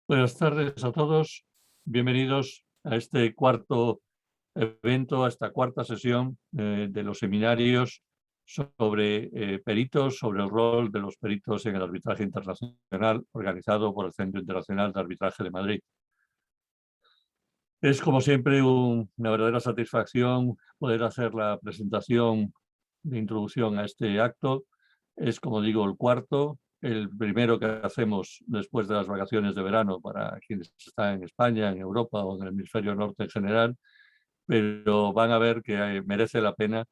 Buenas tardes a todos. Bienvenidos a este cuarto evento, a esta cuarta sesión de los seminarios sobre peritos, sobre el rol de los peritos en el arbitraje internacional, organizado por el Centro Internacional de Arbitraje de Madrid. Es, como siempre, una verdadera satisfacción poder hacer la presentación de introducción a este acto. Es, como digo, el cuarto, el primero que hacemos después de las vacaciones de verano para quienes están en España, en Europa o en el hemisferio norte en general, pero van a ver que merece la pena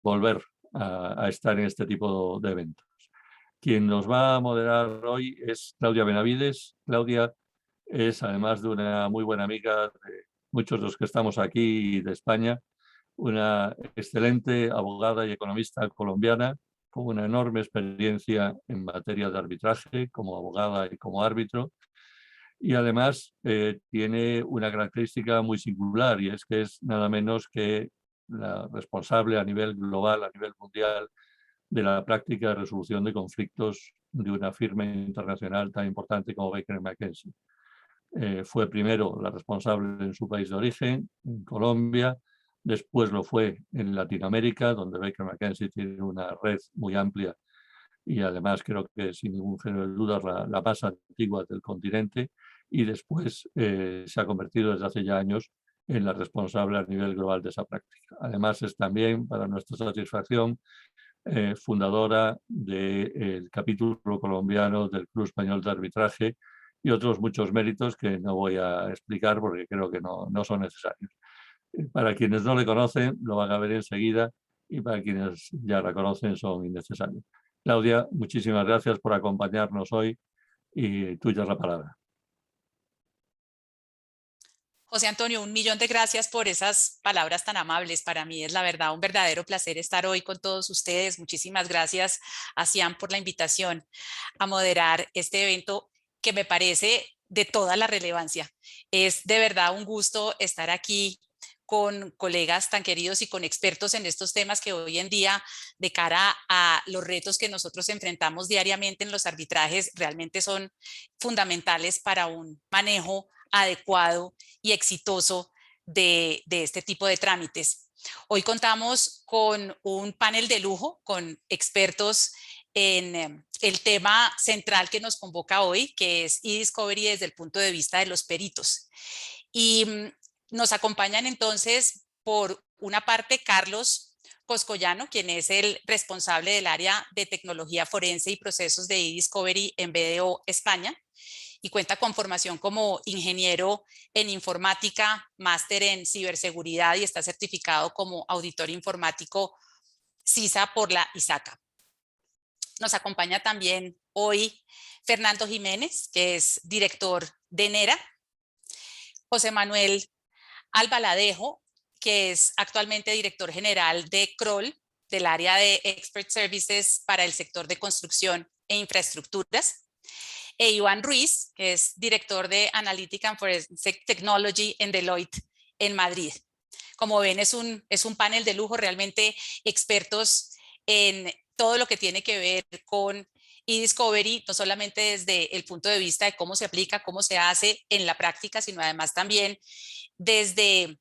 volver a estar en este tipo de eventos. Quien nos va a moderar hoy es Claudia Benavides. Claudia es, además de una muy buena amiga de muchos de los que estamos aquí de España, una excelente abogada y economista colombiana con una enorme experiencia en materia de arbitraje como abogada y como árbitro. Y además tiene una característica muy singular, y es que es nada menos que la responsable a nivel global, a nivel mundial, de la práctica de resolución de conflictos de una firma internacional tan importante como Baker McKenzie. Fue primero la responsable en su país de origen, en Colombia, después lo fue en Latinoamérica, donde Baker McKenzie tiene una red muy amplia y además creo que sin ningún género de dudas la más antigua del continente, y después se ha convertido desde hace ya años en la responsable a nivel global de esa práctica. Además es también, para nuestra satisfacción, fundadora del capítulo colombiano del Club Español de Arbitraje y otros muchos méritos que no voy a explicar porque creo que no son necesarios. Para quienes no le conocen, lo van a ver enseguida, y para quienes ya la conocen son innecesarios. Claudia, muchísimas gracias por acompañarnos hoy y tuya es la palabra. José Antonio, un millón de gracias por esas palabras tan amables. Para mí es la verdad un verdadero placer estar hoy con todos ustedes. Muchísimas gracias a Cian por la invitación a moderar este evento que me parece de toda la relevancia. Es de verdad un gusto estar aquí con colegas tan queridos y con expertos en estos temas que hoy en día, de cara a los retos que nosotros enfrentamos diariamente en los arbitrajes, realmente son fundamentales para un manejo adecuado y exitoso de este tipo de trámites. Hoy contamos con un panel de lujo, con expertos en el tema central que nos convoca hoy, que es eDiscovery desde el punto de vista de los peritos. Y nos acompañan entonces, por una parte, Carlos Coscollano, quien es el responsable del área de tecnología forense y procesos de eDiscovery en BDO España, y cuenta con formación como ingeniero en informática, máster en ciberseguridad y está certificado como auditor informático CISA por la ISACA. Nos acompaña también hoy Fernando Jiménez, que es director de NERA, José Manuel Albaladejo, que es actualmente director general de CROL, del área de Expert Services para el sector de construcción e infraestructuras, e Iván Ruiz, que es director de Analytic and Forensic Technology en Deloitte en Madrid. Como ven, es un panel de lujo, realmente expertos en todo lo que tiene que ver con eDiscovery, no solamente desde el punto de vista de cómo se aplica, cómo se hace en la práctica, sino además también desde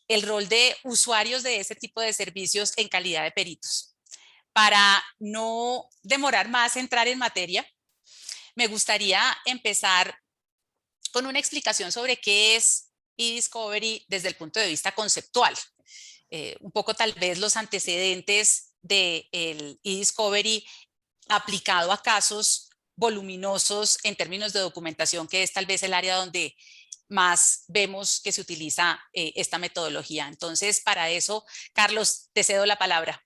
el rol de usuarios de ese tipo de servicios en calidad de peritos. Para no demorar más entrar en materia, me gustaría empezar con una explicación sobre qué es eDiscovery desde el punto de vista conceptual. Un poco tal vez los antecedentes del eDiscovery aplicado a casos voluminosos en términos de documentación, que es tal vez el área donde más vemos que se utiliza esta metodología. Entonces, para eso, Carlos, te cedo la palabra.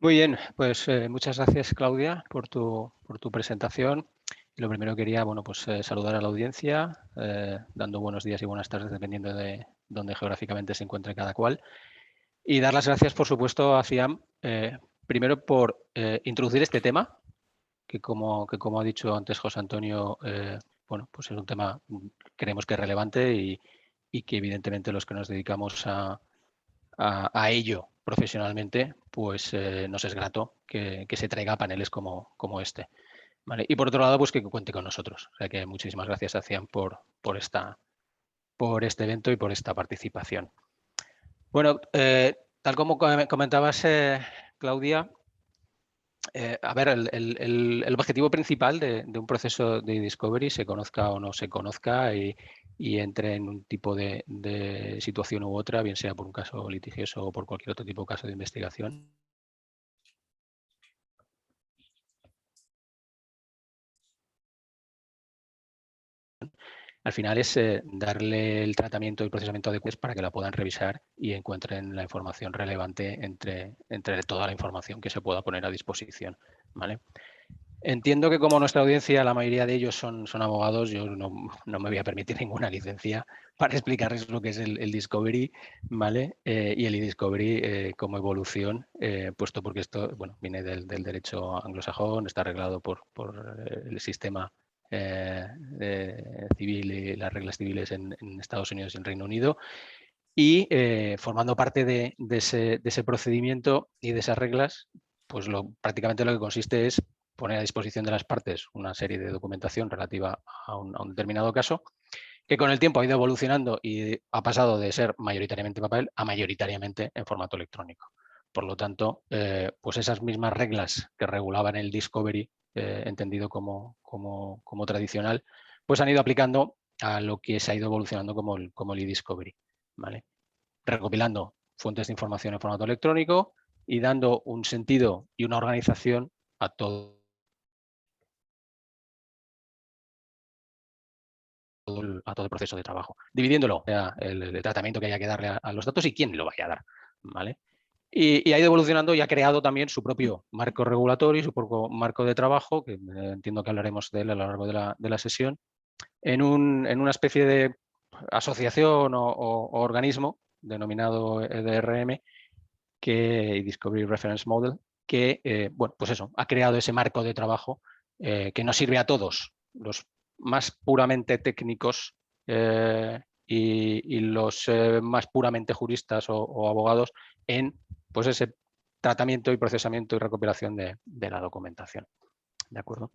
Muy bien, pues muchas gracias, Claudia, por tu presentación. Y lo primero quería, saludar a la audiencia, dando buenos días y buenas tardes, dependiendo de dónde geográficamente se encuentre cada cual. Y dar las gracias, por supuesto, a FIAM, primero por introducir este tema, que como ha dicho antes José Antonio, pues es un tema creemos que es relevante y que evidentemente los que nos dedicamos a ello profesionalmente, pues nos es grato que se traiga paneles como este. ¿vale? Y por otro lado, pues que cuente con nosotros. O sea que muchísimas gracias a Cian por este evento y por esta participación. Bueno, tal como comentabas, Claudia, a ver, el objetivo principal de un proceso de discovery, se conozca o no se conozca y entre en un tipo de situación u otra, bien sea por un caso litigioso o por cualquier otro tipo de caso de investigación, al final es darle el tratamiento y procesamiento adecuado para que la puedan revisar y encuentren la información relevante entre toda la información que se pueda poner a disposición, ¿vale? Entiendo que como nuestra audiencia, la mayoría de ellos son abogados, yo no me voy a permitir ninguna licencia para explicarles lo que es el Discovery, ¿vale? Y el e-Discovery como evolución, puesto porque esto, bueno, viene del derecho anglosajón, está arreglado por el sistema civil y las reglas civiles en Estados Unidos y en Reino Unido, y formando parte de ese procedimiento y de esas reglas, pues prácticamente lo que consiste es poner a disposición de las partes una serie de documentación relativa a un determinado caso, que con el tiempo ha ido evolucionando y ha pasado de ser mayoritariamente en papel a mayoritariamente en formato electrónico. Por lo tanto, pues esas mismas reglas que regulaban el Discovery, entendido como tradicional, pues han ido aplicando a lo que se ha ido evolucionando como el e-Discovery, ¿vale? Recopilando fuentes de información en formato electrónico y dando un sentido y una organización a todo el proceso de trabajo, dividiéndolo, el tratamiento que haya que darle a los datos y quién lo vaya a dar, ¿vale? Y ha ido evolucionando y ha creado también su propio marco regulatorio y su propio marco de trabajo, que entiendo que hablaremos de él a lo largo de la sesión, en una especie de asociación o organismo denominado EDRM, Discovery Reference Model, que bueno, pues eso, ha creado ese marco de trabajo que nos sirve a todos, los más puramente técnicos y los más puramente juristas o abogados en pues ese tratamiento y procesamiento y recopilación de la documentación. ¿De acuerdo?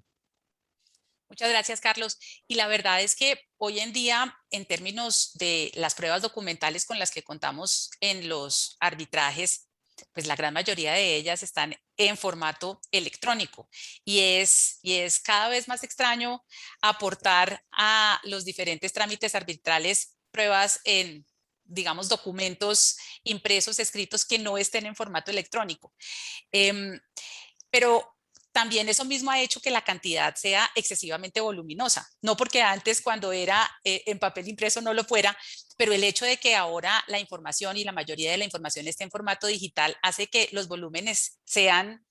Muchas gracias, Carlos. Y la verdad es que hoy en día, en términos de las pruebas documentales con las que contamos en los arbitrajes, pues la gran mayoría de ellas están en formato electrónico y es cada vez más extraño aportar a los diferentes trámites arbitrales pruebas en, digamos, documentos impresos, escritos que no estén en formato electrónico. Pero también eso mismo ha hecho que la cantidad sea excesivamente voluminosa. No porque antes cuando era en papel impreso no lo fuera, pero el hecho de que ahora la información y la mayoría de la información esté en formato digital hace que los volúmenes sean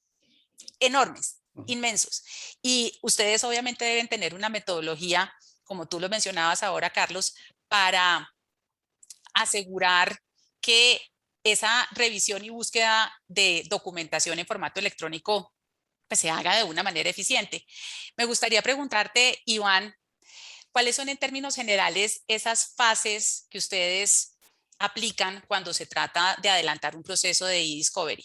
enormes, inmensos. Y ustedes obviamente deben tener una metodología, como tú lo mencionabas ahora, Carlos, para asegurar que esa revisión y búsqueda de documentación en formato electrónico pues, se haga de una manera eficiente. Me gustaría preguntarte, Iván, ¿cuáles son en términos generales esas fases que ustedes aplican cuando se trata de adelantar un proceso de e-discovery?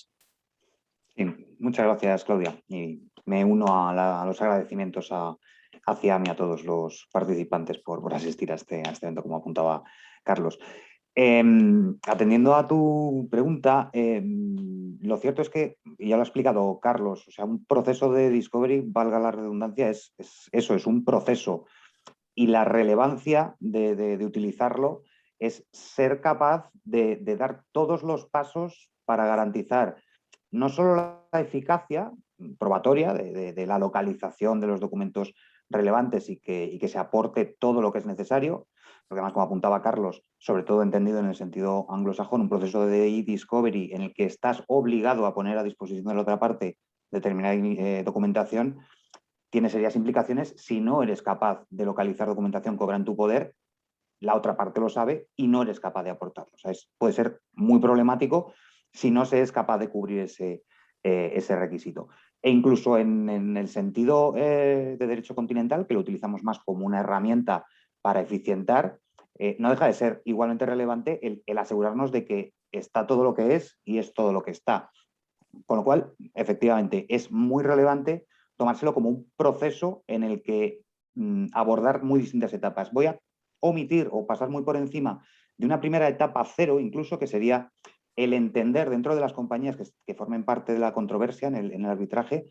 Sí, muchas gracias, Claudia. Y me uno a los agradecimientos a Cian y a todos los participantes por asistir a este evento, como apuntaba Carlos. Atendiendo a tu pregunta, lo cierto es que, y ya lo ha explicado Carlos, o sea, un proceso de discovery, valga la redundancia, es eso, es un proceso. Y la relevancia de utilizarlo es ser capaz de dar todos los pasos para garantizar no solo la eficacia probatoria de la localización de los documentos relevantes y que se aporte todo lo que es necesario, porque además, como apuntaba Carlos, sobre todo entendido en el sentido anglosajón, un proceso de e-discovery en el que estás obligado a poner a disposición de la otra parte determinada documentación, tiene serias implicaciones si no eres capaz de localizar documentación que obra en tu poder, la otra parte lo sabe y no eres capaz de aportarlo. O sea, puede ser muy problemático si no se es capaz de cubrir ese requisito. E incluso en el sentido de derecho continental, que lo utilizamos más como una herramienta para eficientar, no deja de ser igualmente relevante el asegurarnos de que está todo lo que es y es todo lo que está. Con lo cual, efectivamente, es muy relevante tomárselo como un proceso en el que abordar muy distintas etapas. Voy a omitir o pasar muy por encima de una primera etapa cero, incluso, que sería el entender dentro de las compañías que formen parte de la controversia en el arbitraje,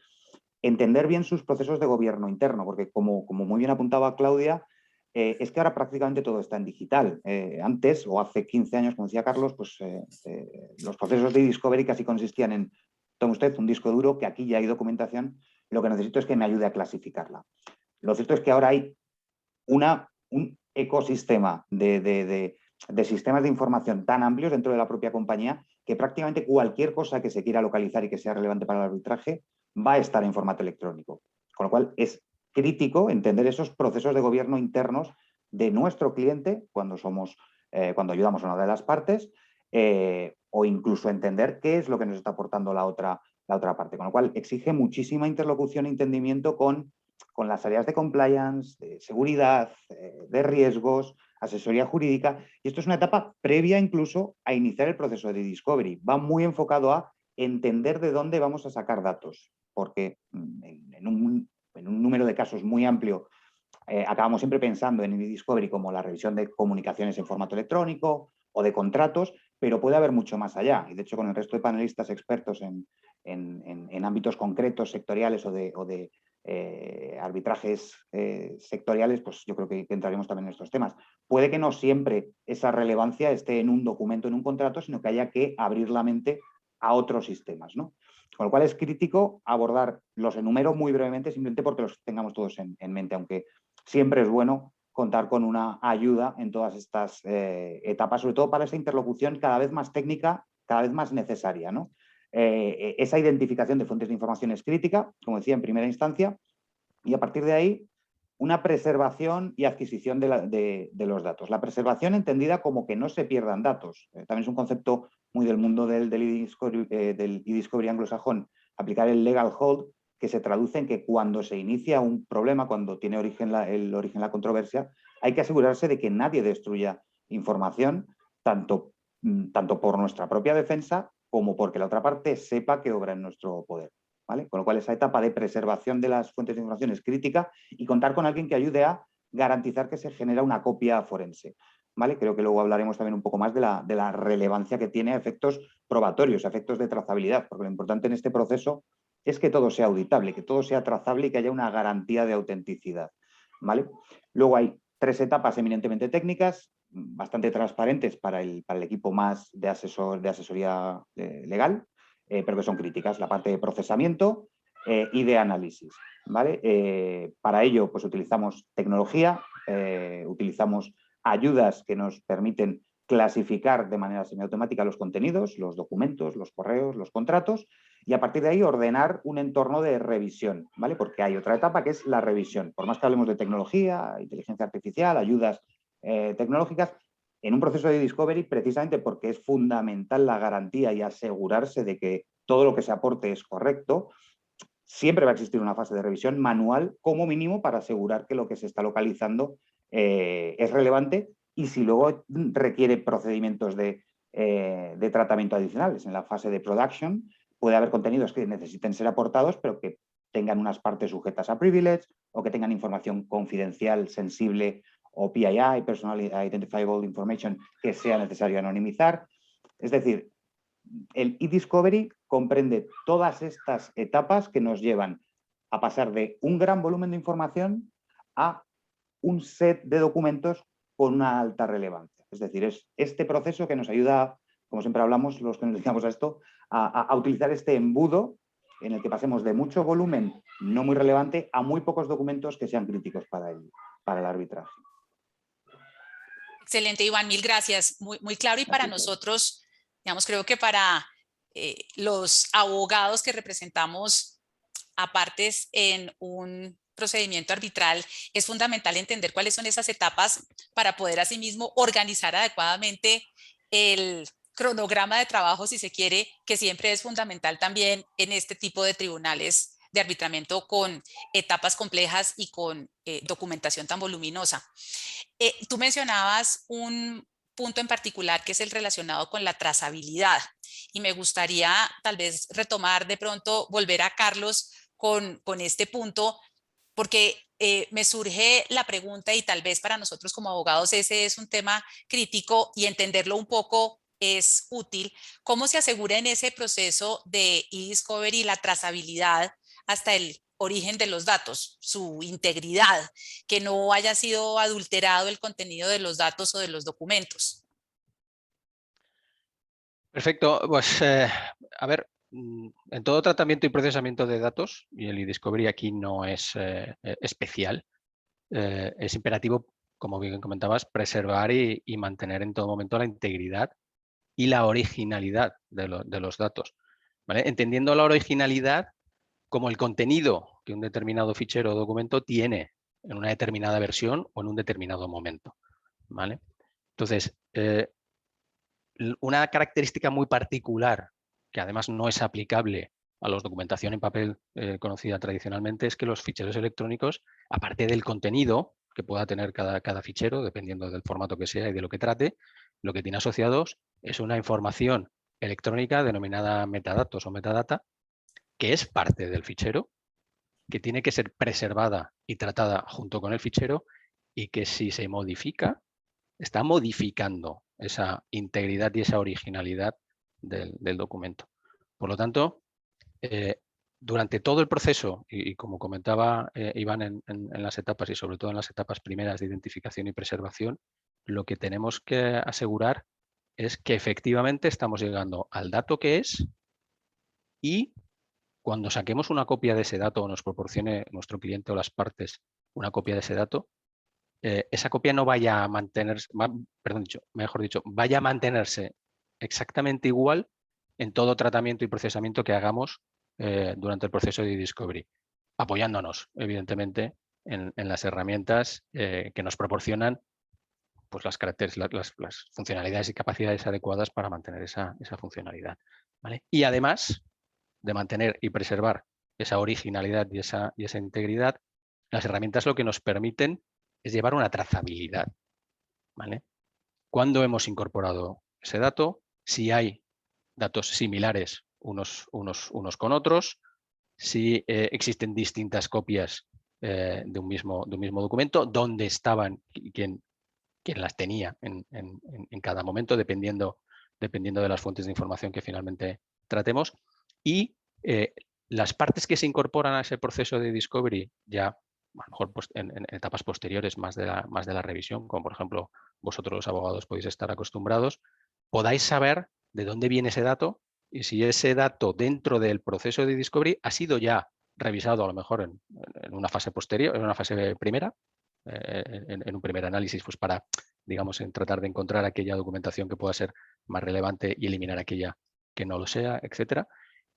entender bien sus procesos de gobierno interno, porque como muy bien apuntaba Claudia, es que ahora prácticamente todo está en digital. Antes, o hace 15 años, como decía Carlos, pues los procesos de discovery casi consistían en: tome usted un disco duro, que aquí ya hay documentación, lo que necesito es que me ayude a clasificarla. Lo cierto es que ahora hay un ecosistema de sistemas de información tan amplios dentro de la propia compañía que prácticamente cualquier cosa que se quiera localizar y que sea relevante para el arbitraje va a estar en formato electrónico. Con lo cual es crítico entender esos procesos de gobierno internos de nuestro cliente cuando ayudamos a una de las partes, o incluso entender qué es lo que nos está aportando la otra parte. Con lo cual exige muchísima interlocución y entendimiento con las áreas de compliance, de seguridad, de riesgos, asesoría jurídica. Y esto es una etapa previa incluso a iniciar el proceso de discovery. Va muy enfocado a entender de dónde vamos a sacar datos, porque en un número de casos muy amplio acabamos siempre pensando en discovery como la revisión de comunicaciones en formato electrónico o de contratos, pero puede haber mucho más allá. Y de hecho, con el resto de panelistas expertos en ámbitos concretos, sectoriales o de arbitrajes sectoriales, pues yo creo que entraremos también en estos temas. Puede que no siempre esa relevancia esté en un documento, en un contrato, sino que haya que abrir la mente a otros sistemas, ¿no? Con lo cual es crítico abordar, los enumero muy brevemente, simplemente porque los tengamos todos en mente, aunque siempre es bueno contar con una ayuda en todas estas etapas, sobre todo para esa interlocución cada vez más técnica, cada vez más necesaria, ¿no? Esa identificación de fuentes de información es crítica, como decía, en primera instancia, y a partir de ahí una preservación y adquisición de los datos. La preservación entendida como que no se pierdan datos. También es un concepto muy del mundo del e-discovery anglosajón, aplicar el legal hold, que se traduce en que cuando se inicia un problema, cuando tiene el origen la controversia, hay que asegurarse de que nadie destruya información, tanto por nuestra propia defensa como porque la otra parte sepa que obra en nuestro poder, ¿vale? Con lo cual esa etapa de preservación de las fuentes de información es crítica, y contar con alguien que ayude a garantizar que se genera una copia forense, ¿vale? Creo que luego hablaremos también un poco más de la relevancia que tiene a efectos probatorios, a efectos de trazabilidad, porque lo importante en este proceso es que todo sea auditable, que todo sea trazable y que haya una garantía de autenticidad, ¿vale? Luego hay 3 etapas eminentemente técnicas, bastante transparentes para el equipo más de asesoría legal, pero que son críticas: la parte de procesamiento y de análisis, ¿vale? Para ello, pues utilizamos tecnología, utilizamos ayudas que nos permiten clasificar de manera semiautomática los contenidos, los documentos, los correos, los contratos, y a partir de ahí ordenar un entorno de revisión, ¿vale? Porque hay otra etapa que es la revisión. Por más que hablemos de tecnología, inteligencia artificial, ayudas tecnológicas, en un proceso de discovery, precisamente porque es fundamental la garantía y asegurarse de que todo lo que se aporte es correcto, siempre va a existir una fase de revisión manual como mínimo para asegurar que lo que se está localizando es relevante, y si luego requiere procedimientos de tratamiento adicionales en la fase de production, puede haber contenidos que necesiten ser aportados pero que tengan unas partes sujetas a privilege, o que tengan información confidencial, sensible, o PII, Personal Identifiable Information, que sea necesario anonimizar. Es decir, el e-discovery comprende todas estas etapas que nos llevan a pasar de un gran volumen de información a un set de documentos con una alta relevancia. Es decir, es este proceso que nos ayuda, como siempre hablamos los que nos dedicamos a esto, a utilizar este embudo en el que pasemos de mucho volumen no muy relevante a muy pocos documentos que sean críticos para el arbitraje. Excelente, Iván, mil gracias. Muy claro, y para nosotros, digamos, creo que para los abogados que representamos a partes en un procedimiento arbitral, es fundamental entender cuáles son esas etapas para poder asimismo organizar adecuadamente el cronograma de trabajo, si se quiere, que siempre es fundamental también en este tipo de tribunales de arbitramiento con etapas complejas y con documentación tan voluminosa. Tú mencionabas un punto en particular que es el relacionado con la trazabilidad, y me gustaría tal vez retomar de pronto, volver a Carlos con este punto, porque me surge la pregunta, y tal vez para nosotros como abogados ese es un tema crítico y entenderlo un poco es útil. ¿Cómo se asegura en ese proceso de e-discovery la trazabilidad hasta el origen de los datos, su integridad, que no haya sido adulterado el contenido de los datos o de los documentos? Perfecto, pues a ver, en todo tratamiento y procesamiento de datos, y el e-discovery aquí no es especial, es imperativo, como bien comentabas, preservar y mantener en todo momento la integridad y la originalidad de los datos, ¿vale? Entendiendo la originalidad como el contenido que un determinado fichero o documento tiene en una determinada versión o en un determinado momento, ¿vale? Entonces, una característica muy particular, que además no es aplicable a la documentación en papel conocida tradicionalmente, es que los ficheros electrónicos, aparte del contenido que pueda tener cada fichero, dependiendo del formato que sea y de lo que trate, lo que tiene asociados es una información electrónica denominada metadatos o metadata, que es parte del fichero, que tiene que ser preservada y tratada junto con el fichero, y que si se modifica, está modificando esa integridad y esa originalidad del documento. Por lo tanto, durante todo el proceso, y como comentaba Iván en las etapas, y sobre todo en las etapas primeras de identificación y preservación, lo que tenemos que asegurar es que efectivamente estamos llegando al dato que es, y cuando saquemos una copia de ese dato o nos proporcione nuestro cliente o las partes una copia de ese dato, esa copia no vaya a mantenerse, vaya a mantenerse exactamente igual en todo tratamiento y procesamiento que hagamos durante el proceso de discovery, apoyándonos, evidentemente, en las herramientas que nos proporcionan pues, las funcionalidades y capacidades adecuadas para mantener esa funcionalidad, ¿vale? Y además de mantener y preservar esa originalidad y esa integridad, las herramientas lo que nos permiten es llevar una trazabilidad, ¿vale? ¿Cuándo hemos incorporado ese dato? Si hay datos similares unos con otros, si existen distintas copias de un mismo documento, dónde estaban y quién las tenía en cada momento, dependiendo de las fuentes de información que finalmente tratemos. Y las partes que se incorporan a ese proceso de discovery, ya a lo mejor pues, en etapas posteriores más de la revisión, como por ejemplo vosotros los abogados podéis estar acostumbrados, podáis saber de dónde viene ese dato y si ese dato dentro del proceso de discovery ha sido ya revisado a lo mejor en una fase posterior, en una fase primera, en un primer análisis, pues para, digamos, en tratar de encontrar aquella documentación que pueda ser más relevante y eliminar aquella que no lo sea, etcétera.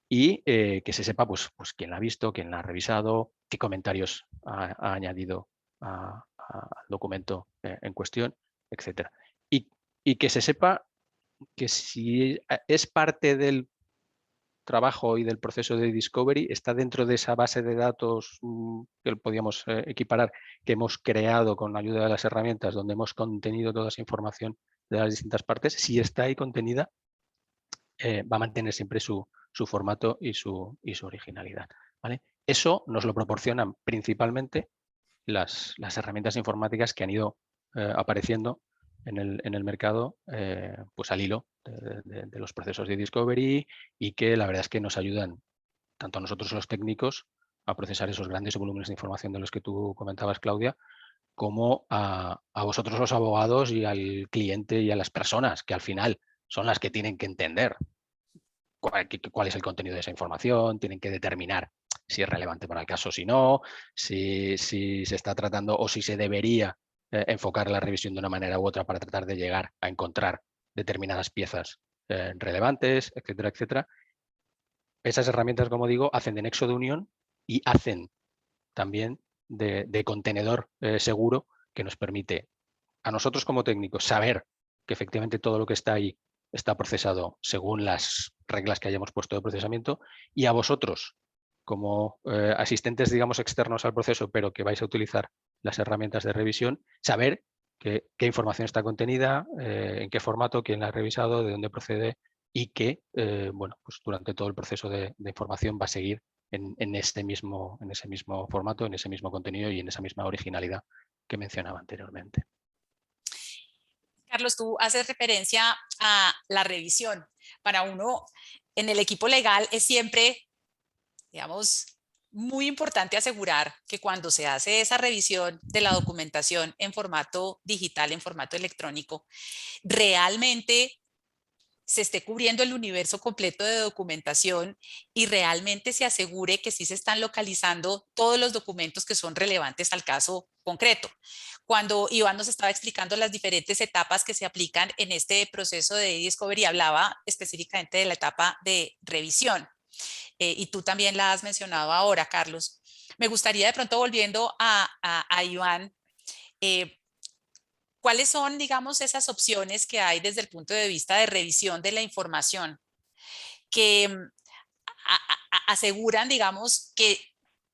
Y que se sepa pues quién la ha visto, quién la ha revisado, qué comentarios ha añadido al documento en cuestión, etcétera. Y que se sepa que si es parte del trabajo y del proceso de discovery, está dentro de esa base de datos que podíamos equiparar, que hemos creado con la ayuda de las herramientas, donde hemos contenido toda esa información de las distintas partes. Si está ahí contenida, va a mantener siempre su formato y su originalidad, ¿vale? Eso nos lo proporcionan principalmente las herramientas informáticas que han ido apareciendo en el mercado pues al hilo de los procesos de discovery, y que la verdad es que nos ayudan tanto a nosotros los técnicos a procesar esos grandes volúmenes de información de los que tú comentabas, Claudia, como a vosotros los abogados y al cliente y a las personas que al final son las que tienen que entender cuál es el contenido de esa información, tienen que determinar si es relevante para el caso, si no, si se está tratando o si se debería enfocar la revisión de una manera u otra para tratar de llegar a encontrar determinadas piezas relevantes, etcétera, etcétera. Esas herramientas, como digo, hacen de nexo de unión y hacen también de contenedor seguro, que nos permite a nosotros como técnicos saber que efectivamente todo lo que está ahí está procesado según las reglas que hayamos puesto de procesamiento, y a vosotros como asistentes, digamos, externos al proceso, pero que vais a utilizar las herramientas de revisión, saber qué información está contenida, en qué formato, quién la ha revisado, de dónde procede, y que bueno, pues durante todo el proceso de información va a seguir en ese mismo formato, en ese mismo contenido y en esa misma originalidad que mencionaba anteriormente. Carlos, tú haces referencia a la revisión. Para uno, en el equipo legal es siempre, digamos, muy importante asegurar que cuando se hace esa revisión de la documentación en formato digital, en formato electrónico, realmente se esté cubriendo el universo completo de documentación y realmente se asegure que sí se están localizando todos los documentos que son relevantes al caso concreto. Cuando Iván nos estaba explicando las diferentes etapas que se aplican en este proceso de e-discovery, hablaba específicamente de la etapa de revisión. Y tú también la has mencionado ahora, Carlos. Me gustaría de pronto, volviendo a Iván, ¿cuáles son, digamos, esas opciones que hay desde el punto de vista de revisión de la información que aseguran, digamos, que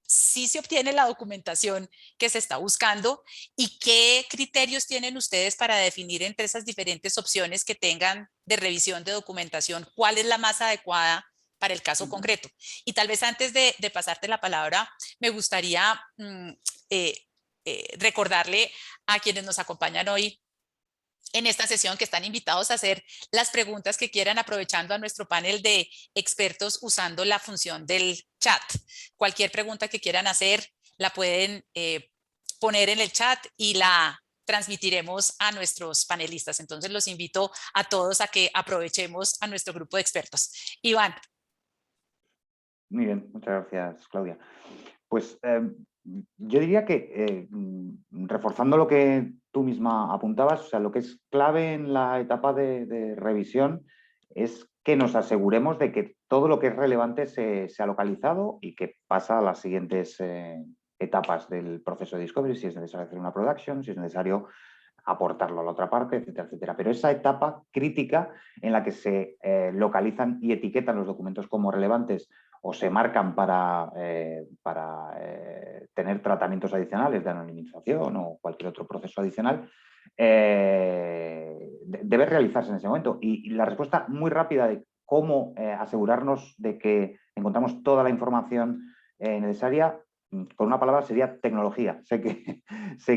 sí se obtiene la documentación que se está buscando, y qué criterios tienen ustedes para definir entre esas diferentes opciones que tengan de revisión de documentación cuál es la más adecuada para el caso concreto? Y tal vez antes de pasarte la palabra, me gustaría recordarle a quienes nos acompañan hoy en esta sesión que están invitados a hacer las preguntas que quieran, aprovechando a nuestro panel de expertos usando la función del chat. Cualquier pregunta que quieran hacer la pueden poner en el chat y la transmitiremos a nuestros panelistas. Entonces los invito a todos a que aprovechemos a nuestro grupo de expertos. Iván. Muy bien, muchas gracias, Claudia. Pues yo diría que, reforzando lo que tú misma apuntabas, o sea, lo que es clave en la etapa de revisión es que nos aseguremos de que todo lo que es relevante se ha localizado y que pasa a las siguientes etapas del proceso de discovery, si es necesario hacer una production, si es necesario aportarlo a la otra parte, etcétera, etcétera. Pero esa etapa crítica en la que se localizan y etiquetan los documentos como relevantes o se marcan para tener tratamientos adicionales de anonimización o cualquier otro proceso adicional, debe realizarse en ese momento. Y la respuesta muy rápida de cómo asegurarnos de que encontramos toda la información necesaria, con una palabra, sería tecnología. Sé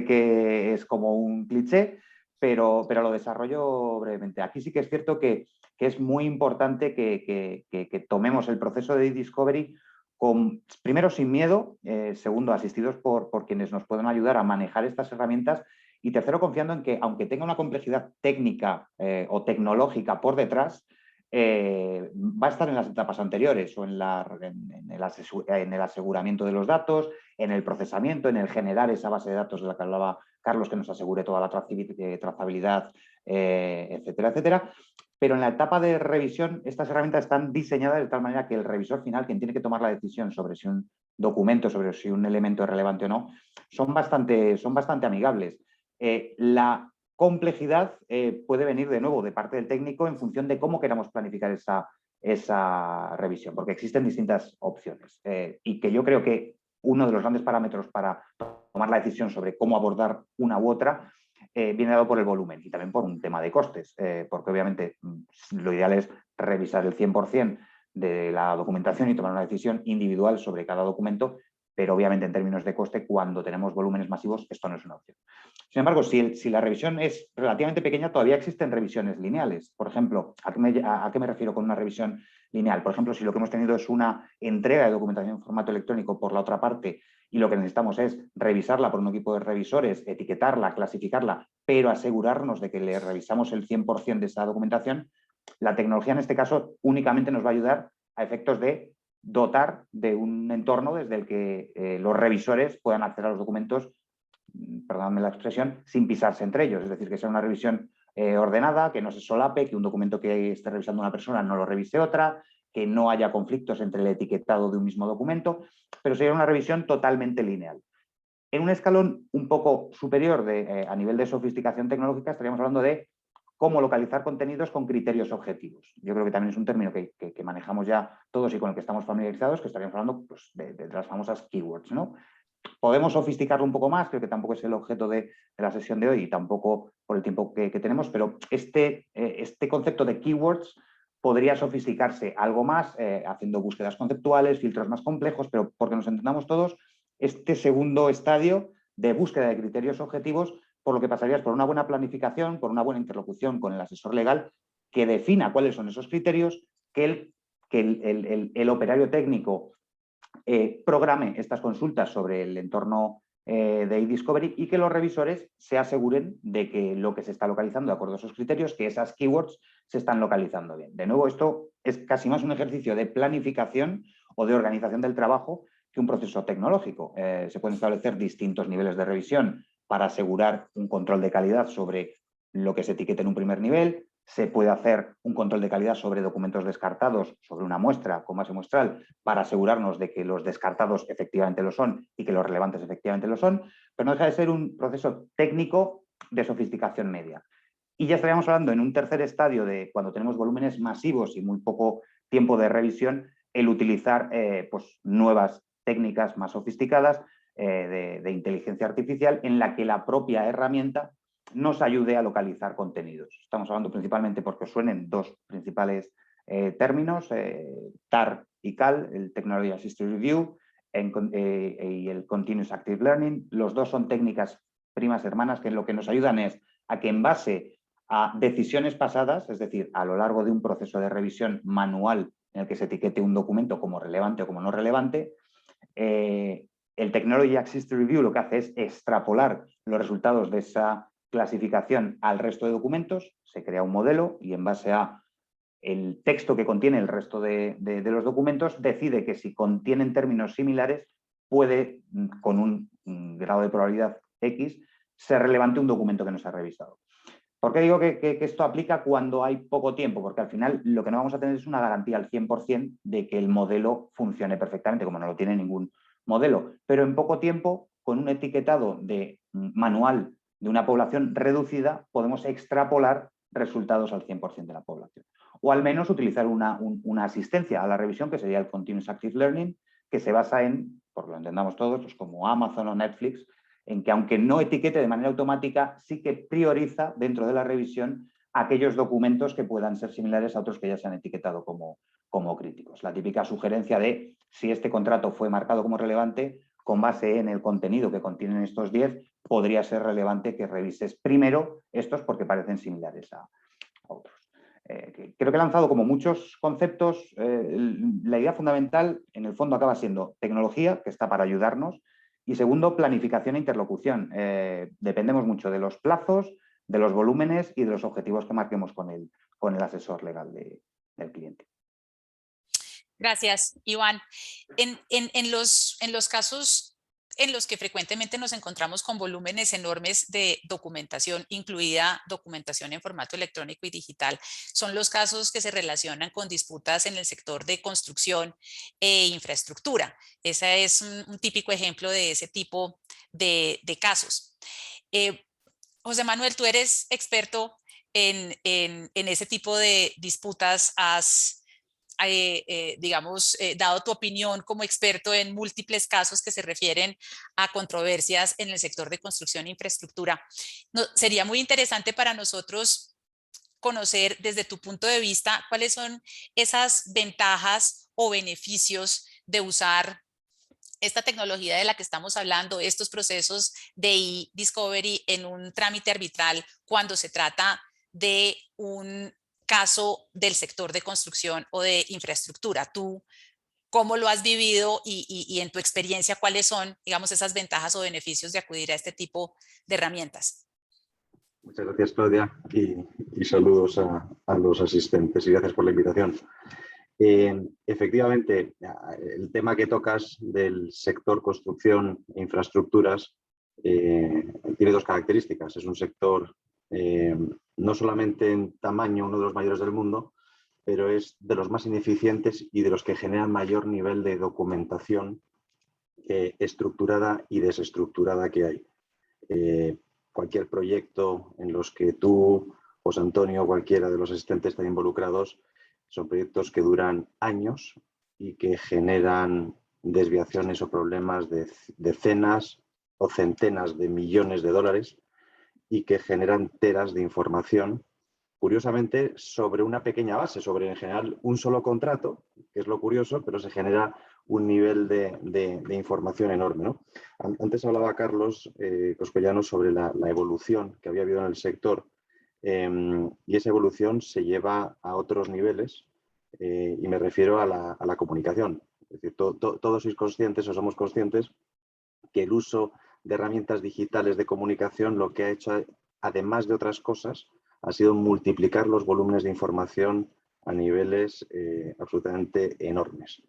que es como un cliché, pero lo desarrollo brevemente. Aquí sí que es cierto que es muy importante que tomemos el proceso de discovery primero sin miedo, segundo asistidos por quienes nos pueden ayudar a manejar estas herramientas, y tercero confiando en que, aunque tenga una complejidad técnica o tecnológica por detrás, va a estar en las etapas anteriores o en el aseguramiento de los datos, en el procesamiento, en el generar esa base de datos de la que hablaba Carlos, que nos asegure toda la trazabilidad, etcétera, etcétera. Pero en la etapa de revisión, estas herramientas están diseñadas de tal manera que el revisor final, quien tiene que tomar la decisión sobre si un documento, sobre si un elemento es relevante o no, son bastante amigables. La complejidad puede venir de nuevo de parte del técnico en función de cómo queramos planificar esa revisión, porque existen distintas opciones. Y que yo creo que uno de los grandes parámetros para tomar la decisión sobre cómo abordar una u otra viene dado por el volumen y también por un tema de costes, porque obviamente lo ideal es revisar el 100% de la documentación y tomar una decisión individual sobre cada documento, pero obviamente en términos de coste, cuando tenemos volúmenes masivos, esto no es una opción. Sin embargo, si la revisión es relativamente pequeña, todavía existen revisiones lineales. Por ejemplo, ¿a qué me refiero con una revisión lineal? Por ejemplo, si lo que hemos tenido es una entrega de documentación en formato electrónico por la otra parte y lo que necesitamos es revisarla por un equipo de revisores, etiquetarla, clasificarla, pero asegurarnos de que le revisamos el 100% de esa documentación, la tecnología en este caso únicamente nos va a ayudar a efectos de dotar de un entorno desde el que los revisores puedan acceder a los documentos, perdóname la expresión, sin pisarse entre ellos. Es decir, que sea una revisión ordenada, que no se solape, que un documento que esté revisando una persona no lo revise otra, que no haya conflictos entre el etiquetado de un mismo documento, pero sería una revisión totalmente lineal. En un escalón un poco superior a nivel de sofisticación tecnológica, estaríamos hablando de cómo localizar contenidos con criterios objetivos. Yo creo que también es un término que manejamos ya todos y con el que estamos familiarizados, que estaríamos hablando pues, de las famosas keywords, ¿no? Podemos sofisticarlo un poco más, creo que tampoco es el objeto de la sesión de hoy y tampoco por el tiempo que tenemos, pero este concepto de keywords podría sofisticarse algo más, haciendo búsquedas conceptuales, filtros más complejos, pero porque nos entendamos todos, este segundo estadio de búsqueda de criterios objetivos, por lo que pasarías por una buena planificación, por una buena interlocución con el asesor legal, que defina cuáles son esos criterios, que el operario técnico programe estas consultas sobre el entorno de eDiscovery y que los revisores se aseguren de que lo que se está localizando de acuerdo a esos criterios, que esas keywords se están localizando bien. De nuevo, esto es casi más un ejercicio de planificación o de organización del trabajo que un proceso tecnológico. Se pueden establecer distintos niveles de revisión para asegurar un control de calidad sobre lo que se etiquete en un primer nivel. Se puede hacer un control de calidad sobre documentos descartados, sobre una muestra con base muestral, para asegurarnos de que los descartados efectivamente lo son y que los relevantes efectivamente lo son, pero no deja de ser un proceso técnico de sofisticación media. Y ya estaríamos hablando en un tercer estadio de cuando tenemos volúmenes masivos y muy poco tiempo de revisión, el utilizar pues, nuevas técnicas más sofisticadas de inteligencia artificial en la que la propia herramienta nos ayude a localizar contenidos. Estamos hablando principalmente porque os suenen dos principales términos, TAR y CAL, el Technology Assisted Review y el Continuous Active Learning. Los dos son técnicas primas hermanas que lo que nos ayudan es a que en base a decisiones pasadas, es decir, a lo largo de un proceso de revisión manual en el que se etiquete un documento como relevante o como no relevante, el Technology Assisted Review lo que hace es extrapolar los resultados de esa clasificación al resto de documentos, se crea un modelo y en base a el texto que contiene el resto de los documentos decide que si contienen términos similares puede, con un grado de probabilidad X, ser relevante un documento que no se ha revisado. ¿Por qué digo que esto aplica cuando hay poco tiempo? Porque al final lo que no vamos a tener es una garantía al 100% de que el modelo funcione perfectamente, como no lo tiene ningún modelo. Pero en poco tiempo, con un etiquetado de manual de una población reducida, podemos extrapolar resultados al 100% de la población. O al menos utilizar una asistencia a la revisión, que sería el Continuous Active Learning, que se basa en, por lo que entendamos todos, pues como Amazon o Netflix, en que aunque no etiquete de manera automática, sí que prioriza dentro de la revisión aquellos documentos que puedan ser similares a otros que ya se han etiquetado como críticos. La típica sugerencia de si este contrato fue marcado como relevante, con base en el contenido que contienen estos 10, podría ser relevante que revises primero estos porque parecen similares a otros. Creo que he lanzado como muchos conceptos. La idea fundamental, en el fondo, acaba siendo tecnología, que está para ayudarnos, y segundo, planificación e interlocución. Dependemos mucho de los plazos, de los volúmenes y de los objetivos que marquemos con el asesor legal del cliente. Gracias, Iván. En los casos en los que frecuentemente nos encontramos con volúmenes enormes de documentación, incluida documentación en formato electrónico y digital, son los casos que se relacionan con disputas en el sector de construcción e infraestructura. Ese es un típico ejemplo de ese tipo de casos. José Manuel, tú eres experto en ese tipo de disputas. Has dado tu opinión como experto en múltiples casos que se refieren a controversias en el sector de construcción e infraestructura. Sería muy interesante para nosotros conocer desde tu punto de vista cuáles son esas ventajas o beneficios de usar esta tecnología de la que estamos hablando, estos procesos de eDiscovery en un trámite arbitral cuando se trata de un caso del sector de construcción o de infraestructura. ¿Tú cómo lo has vivido y en tu experiencia cuáles son, digamos, esas ventajas o beneficios de acudir a este tipo de herramientas? Muchas gracias, Claudia, y saludos a los asistentes y gracias por la invitación. Efectivamente, el tema que tocas del sector construcción e infraestructuras tiene dos características. Es un sector no solamente en tamaño uno de los mayores del mundo, pero es de los más ineficientes y de los que generan mayor nivel de documentación estructurada y desestructurada que hay. Cualquier proyecto en los que tú, José Antonio o cualquiera de los asistentes estén involucrados, son proyectos que duran años y que generan desviaciones o problemas de decenas o centenas de millones de dólares y que generan teras de información curiosamente sobre una pequeña base, sobre en general un solo contrato, que es lo curioso, pero se genera un nivel de información enorme, ¿no? Antes hablaba Carlos Coscollano sobre la evolución que había habido en el sector, y esa evolución se lleva a otros niveles, y me refiero a la comunicación. Es decir, todos sois conscientes o somos conscientes que el uso de herramientas digitales de comunicación lo que ha hecho, además de otras cosas, ha sido multiplicar los volúmenes de información a niveles absolutamente enormes.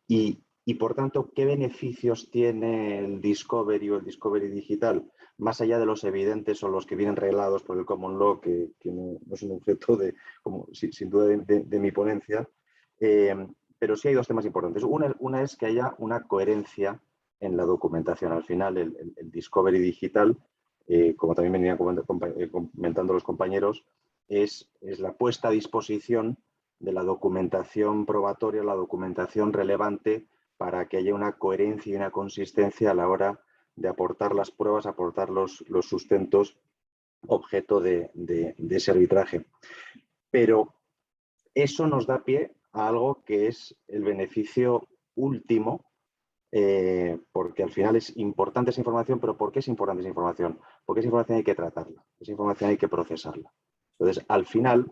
Y por tanto, ¿qué beneficios tiene el Discovery o el Discovery digital? Más allá de los evidentes o los que vienen reglados por el Common Law, que no son objeto de, sin duda de mi ponencia, pero sí hay dos temas importantes. Una es que haya una coherencia en la documentación. Al final, el Discovery digital, como también venían comentando los compañeros, es la puesta a disposición de la documentación probatoria, la documentación relevante para que haya una coherencia y una consistencia a la hora de aportar las pruebas, aportar los sustentos objeto de ese arbitraje. Pero eso nos da pie a algo que es el beneficio último, porque al final es importante esa información, pero ¿por qué es importante esa información? Porque esa información hay que tratarla, esa información hay que procesarla. Entonces, al final,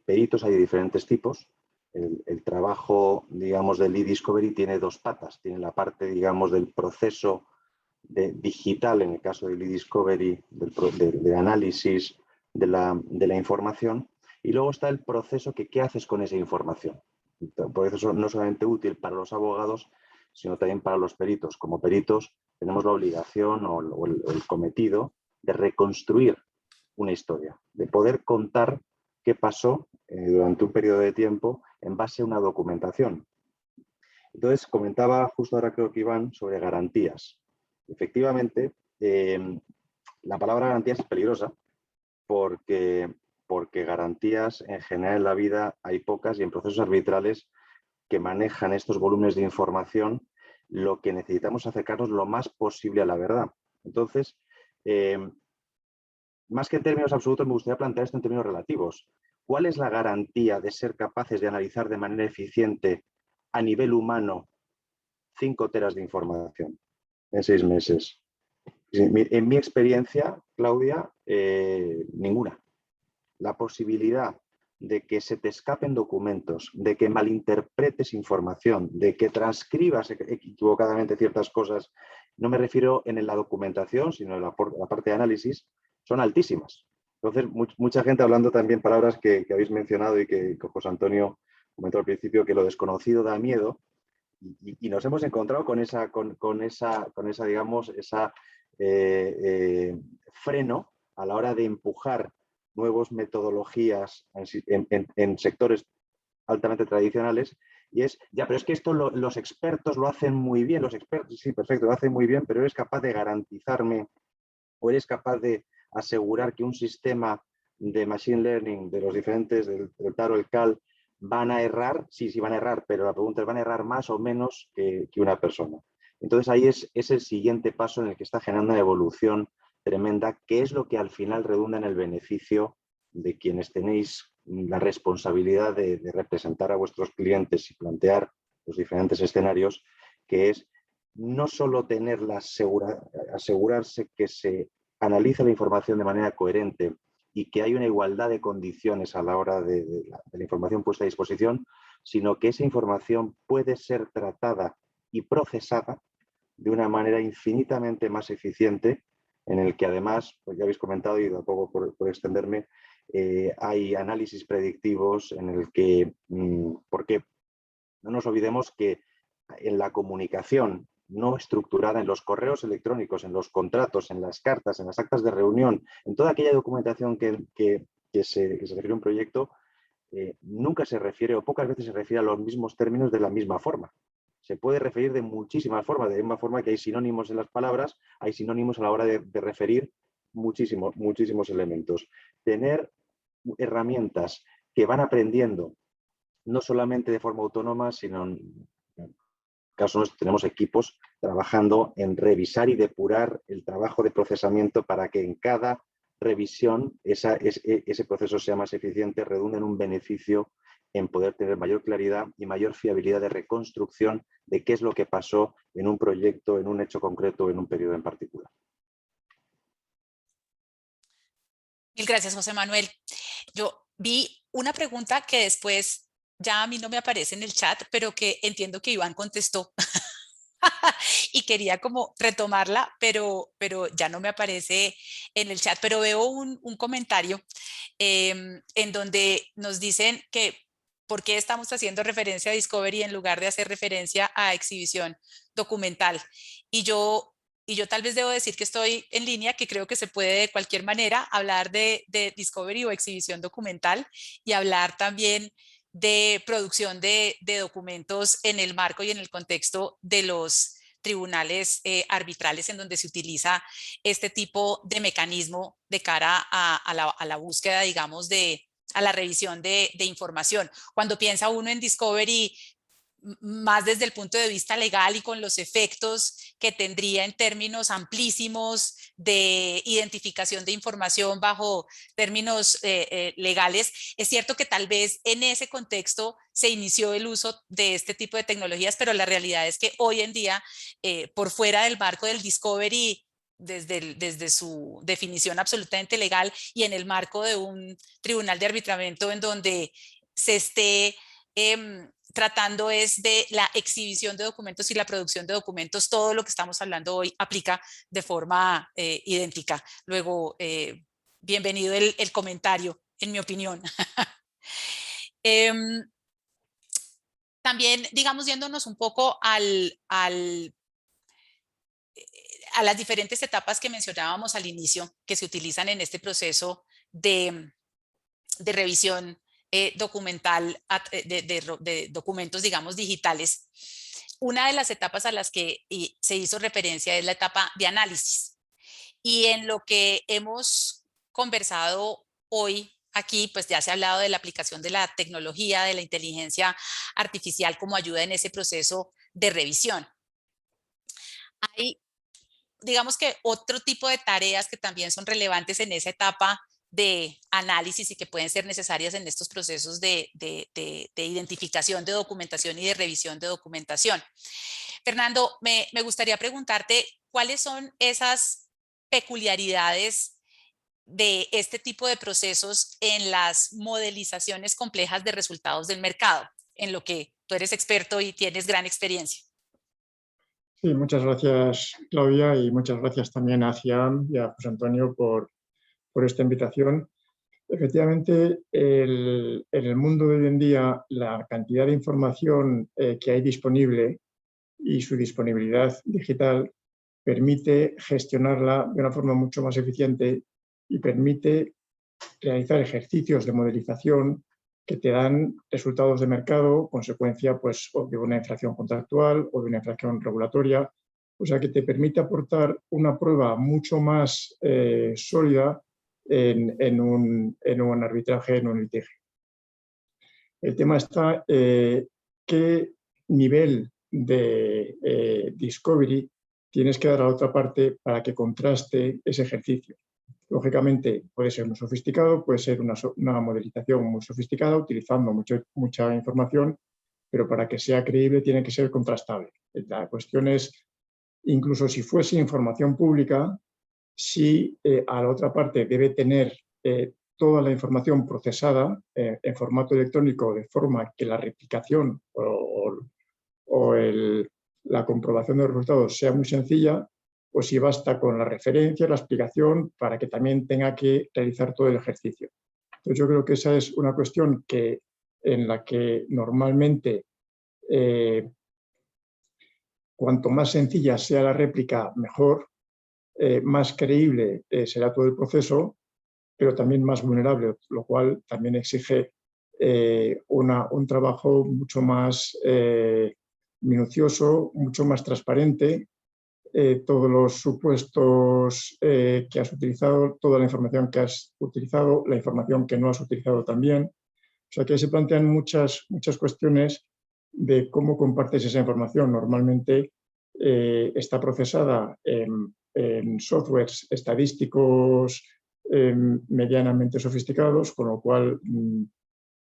peritos hay de diferentes tipos. El trabajo, digamos, del e-discovery tiene dos patas. Tiene la parte, digamos, del proceso digital, en el caso del e-discovery, del análisis de la información, y luego está el proceso que qué haces con esa información. Por eso no solamente útil para los abogados, sino también para los peritos. Como peritos tenemos la obligación o el cometido de reconstruir una historia, de poder contar qué pasó durante un periodo de tiempo en base a una documentación. Entonces, comentaba justo ahora creo que Iván sobre garantías. Efectivamente, la palabra garantías es peligrosa porque garantías en general en la vida hay pocas, y en procesos arbitrales que manejan estos volúmenes de información lo que necesitamos es acercarnos lo más posible a la verdad. Entonces, más que en términos absolutos, me gustaría plantear esto en términos relativos. ¿Cuál es la garantía de ser capaces de analizar de manera eficiente a nivel humano 5 teras de información en 6 meses? En mi experiencia, Claudia, ninguna. La posibilidad de que se te escapen documentos, de que malinterpretes información, de que transcribas equivocadamente ciertas cosas, no me refiero en la documentación, sino en la parte de análisis, son altísimas. Entonces, mucha gente hablando también palabras que habéis mencionado y que José Antonio comentó al principio, que lo desconocido da miedo, y nos hemos encontrado con esa digamos, freno a la hora de empujar nuevas metodologías en sectores altamente tradicionales, y es, ya, pero es que esto los expertos lo hacen muy bien, los expertos, sí, perfecto, lo hacen muy bien, pero eres capaz de garantizarme o eres capaz de asegurar que un sistema de machine learning de los diferentes, del TAR o el CAL, van a errar. Sí, van a errar, pero la pregunta es, ¿van a errar más o menos que una persona? Entonces ahí es el siguiente paso en el que está generando una evolución tremenda, que es lo que al final redunda en el beneficio de quienes tenéis la responsabilidad de representar a vuestros clientes y plantear los diferentes escenarios, que es no solo asegurarse que se analiza la información de manera coherente y que hay una igualdad de condiciones a la hora de la información puesta a disposición, sino que esa información puede ser tratada y procesada de una manera infinitamente más eficiente, en el que además, pues ya habéis comentado, y tampoco por extenderme, hay análisis predictivos en el que, porque no nos olvidemos que en la comunicación no estructurada, en los correos electrónicos, en los contratos, en las cartas, en las actas de reunión, en toda aquella documentación que se refiere a un proyecto, nunca se refiere, o pocas veces se refiere a los mismos términos de la misma forma. Se puede referir de muchísimas formas, de la misma forma que hay sinónimos en las palabras, hay sinónimos a la hora de referir muchísimos elementos. Tener herramientas que van aprendiendo, no solamente de forma autónoma, sino en casos tenemos equipos trabajando en revisar y depurar el trabajo de procesamiento para que en cada revisión, ese proceso sea más eficiente, redunda en un beneficio en poder tener mayor claridad y mayor fiabilidad de reconstrucción de qué es lo que pasó en un proyecto, en un hecho concreto, en un periodo en particular. Mil gracias, José Manuel. Yo vi una pregunta que después ya a mí no me aparece en el chat, pero que entiendo que Iván contestó y quería como retomarla, pero ya no me aparece en el chat. Pero veo un comentario en donde nos dicen que por qué estamos haciendo referencia a Discovery en lugar de hacer referencia a exhibición documental. Y yo tal vez debo decir que estoy en línea, que creo que se puede de cualquier manera hablar de Discovery o exhibición documental y hablar también de producción de documentos en el marco y en el contexto de los tribunales arbitrales en donde se utiliza este tipo de mecanismo de cara a la búsqueda, digamos, a la revisión de información. Cuando piensa uno en Discovery, más desde el punto de vista legal y con los efectos que tendría en términos amplísimos de identificación de información bajo términos legales, es cierto que tal vez en ese contexto se inició el uso de este tipo de tecnologías, pero la realidad es que hoy en día, por fuera del marco del Discovery, desde su definición absolutamente legal y en el marco de un tribunal de arbitramiento en donde se esté tratando es de la exhibición de documentos y la producción de documentos, todo lo que estamos hablando hoy aplica de forma idéntica. Luego, bienvenido el comentario, en mi opinión. También, digamos, yéndonos un poco a las diferentes etapas que mencionábamos al inicio, que se utilizan en este proceso de revisión documental de documentos, digamos, digitales. Una de las etapas a las que se hizo referencia es la etapa de análisis. Y en lo que hemos conversado hoy aquí, pues ya se ha hablado de la aplicación de la tecnología, de la inteligencia artificial como ayuda en ese proceso de revisión. Hay, digamos que otro tipo de tareas que también son relevantes en esa etapa de análisis y que pueden ser necesarias en estos procesos de identificación de documentación y de revisión de documentación. Fernando, me gustaría preguntarte cuáles son esas peculiaridades de este tipo de procesos en las modelizaciones complejas de resultados del mercado, en lo que tú eres experto y tienes gran experiencia. Sí, muchas gracias, Claudia, y muchas gracias también a Cian y a José Antonio por esta invitación. Efectivamente, en el mundo de hoy en día, la cantidad de información que hay disponible y su disponibilidad digital permite gestionarla de una forma mucho más eficiente y permite realizar ejercicios de modelización que te dan resultados de mercado, consecuencia pues, o de una infracción contractual o de una infracción regulatoria, o sea que te permite aportar una prueba mucho más sólida en un arbitraje, en un litigio. El tema está qué nivel de discovery tienes que dar a la otra parte para que contraste ese ejercicio. Lógicamente puede ser muy sofisticado, puede ser una modelización muy sofisticada utilizando mucha información, pero para que sea creíble tiene que ser contrastable. La cuestión es, incluso si fuese información pública, si a la otra parte debe tener toda la información procesada en formato electrónico de forma que la replicación o la comprobación de los resultados sea muy sencilla, pues si basta con la referencia, la explicación, para que también tenga que realizar todo el ejercicio. Entonces yo creo que esa es una cuestión en la que normalmente cuanto más sencilla sea la réplica, mejor, más creíble será todo el proceso, pero también más vulnerable, lo cual también exige un trabajo mucho más minucioso, mucho más transparente, todos los supuestos que has utilizado, toda la información que has utilizado, la información que no has utilizado también. O sea que se plantean muchas cuestiones de cómo compartes esa información. Normalmente está procesada en softwares estadísticos medianamente sofisticados, con lo cual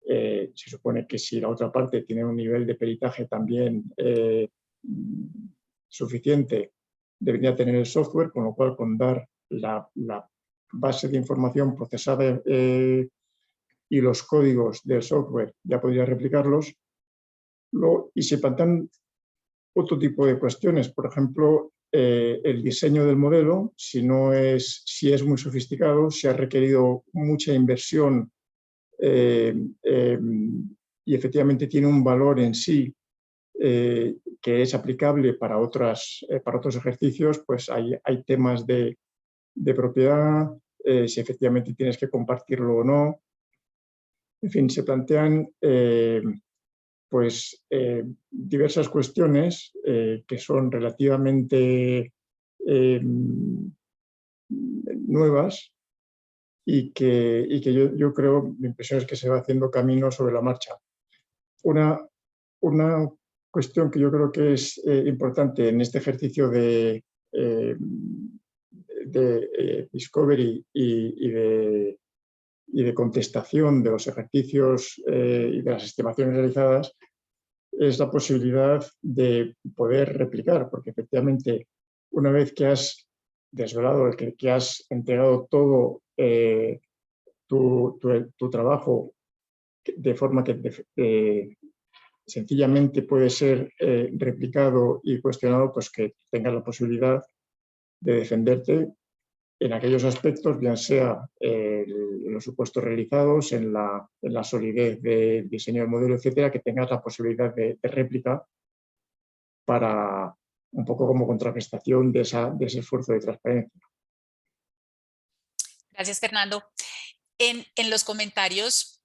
se supone que si la otra parte tiene un nivel de peritaje también suficiente, debería tener el software, con lo cual con dar la base de información procesada y los códigos del software ya podría replicarlos. Y se plantean otro tipo de cuestiones, por ejemplo, el diseño del modelo, si es muy sofisticado, si ha requerido mucha inversión y efectivamente tiene un valor en sí que es aplicable para otros ejercicios, pues hay temas de propiedad, si efectivamente tienes que compartirlo o no. En fin, se plantean diversas cuestiones que son relativamente nuevas y que yo creo, mi impresión es que se va haciendo camino sobre la marcha. Una cuestión que yo creo que es importante en este ejercicio de discovery y de contestación de los ejercicios y de las estimaciones realizadas es la posibilidad de poder replicar, porque efectivamente una vez que has desvelado, que has entregado todo tu trabajo de forma que sencillamente puede ser replicado y cuestionado, pues que tengas la posibilidad de defenderte en aquellos aspectos, bien sea en los supuestos realizados, en la solidez del diseño del modelo, etcétera, que tengas la posibilidad de réplica para un poco como contraprestación de ese esfuerzo de transparencia. Gracias, Fernando. En los comentarios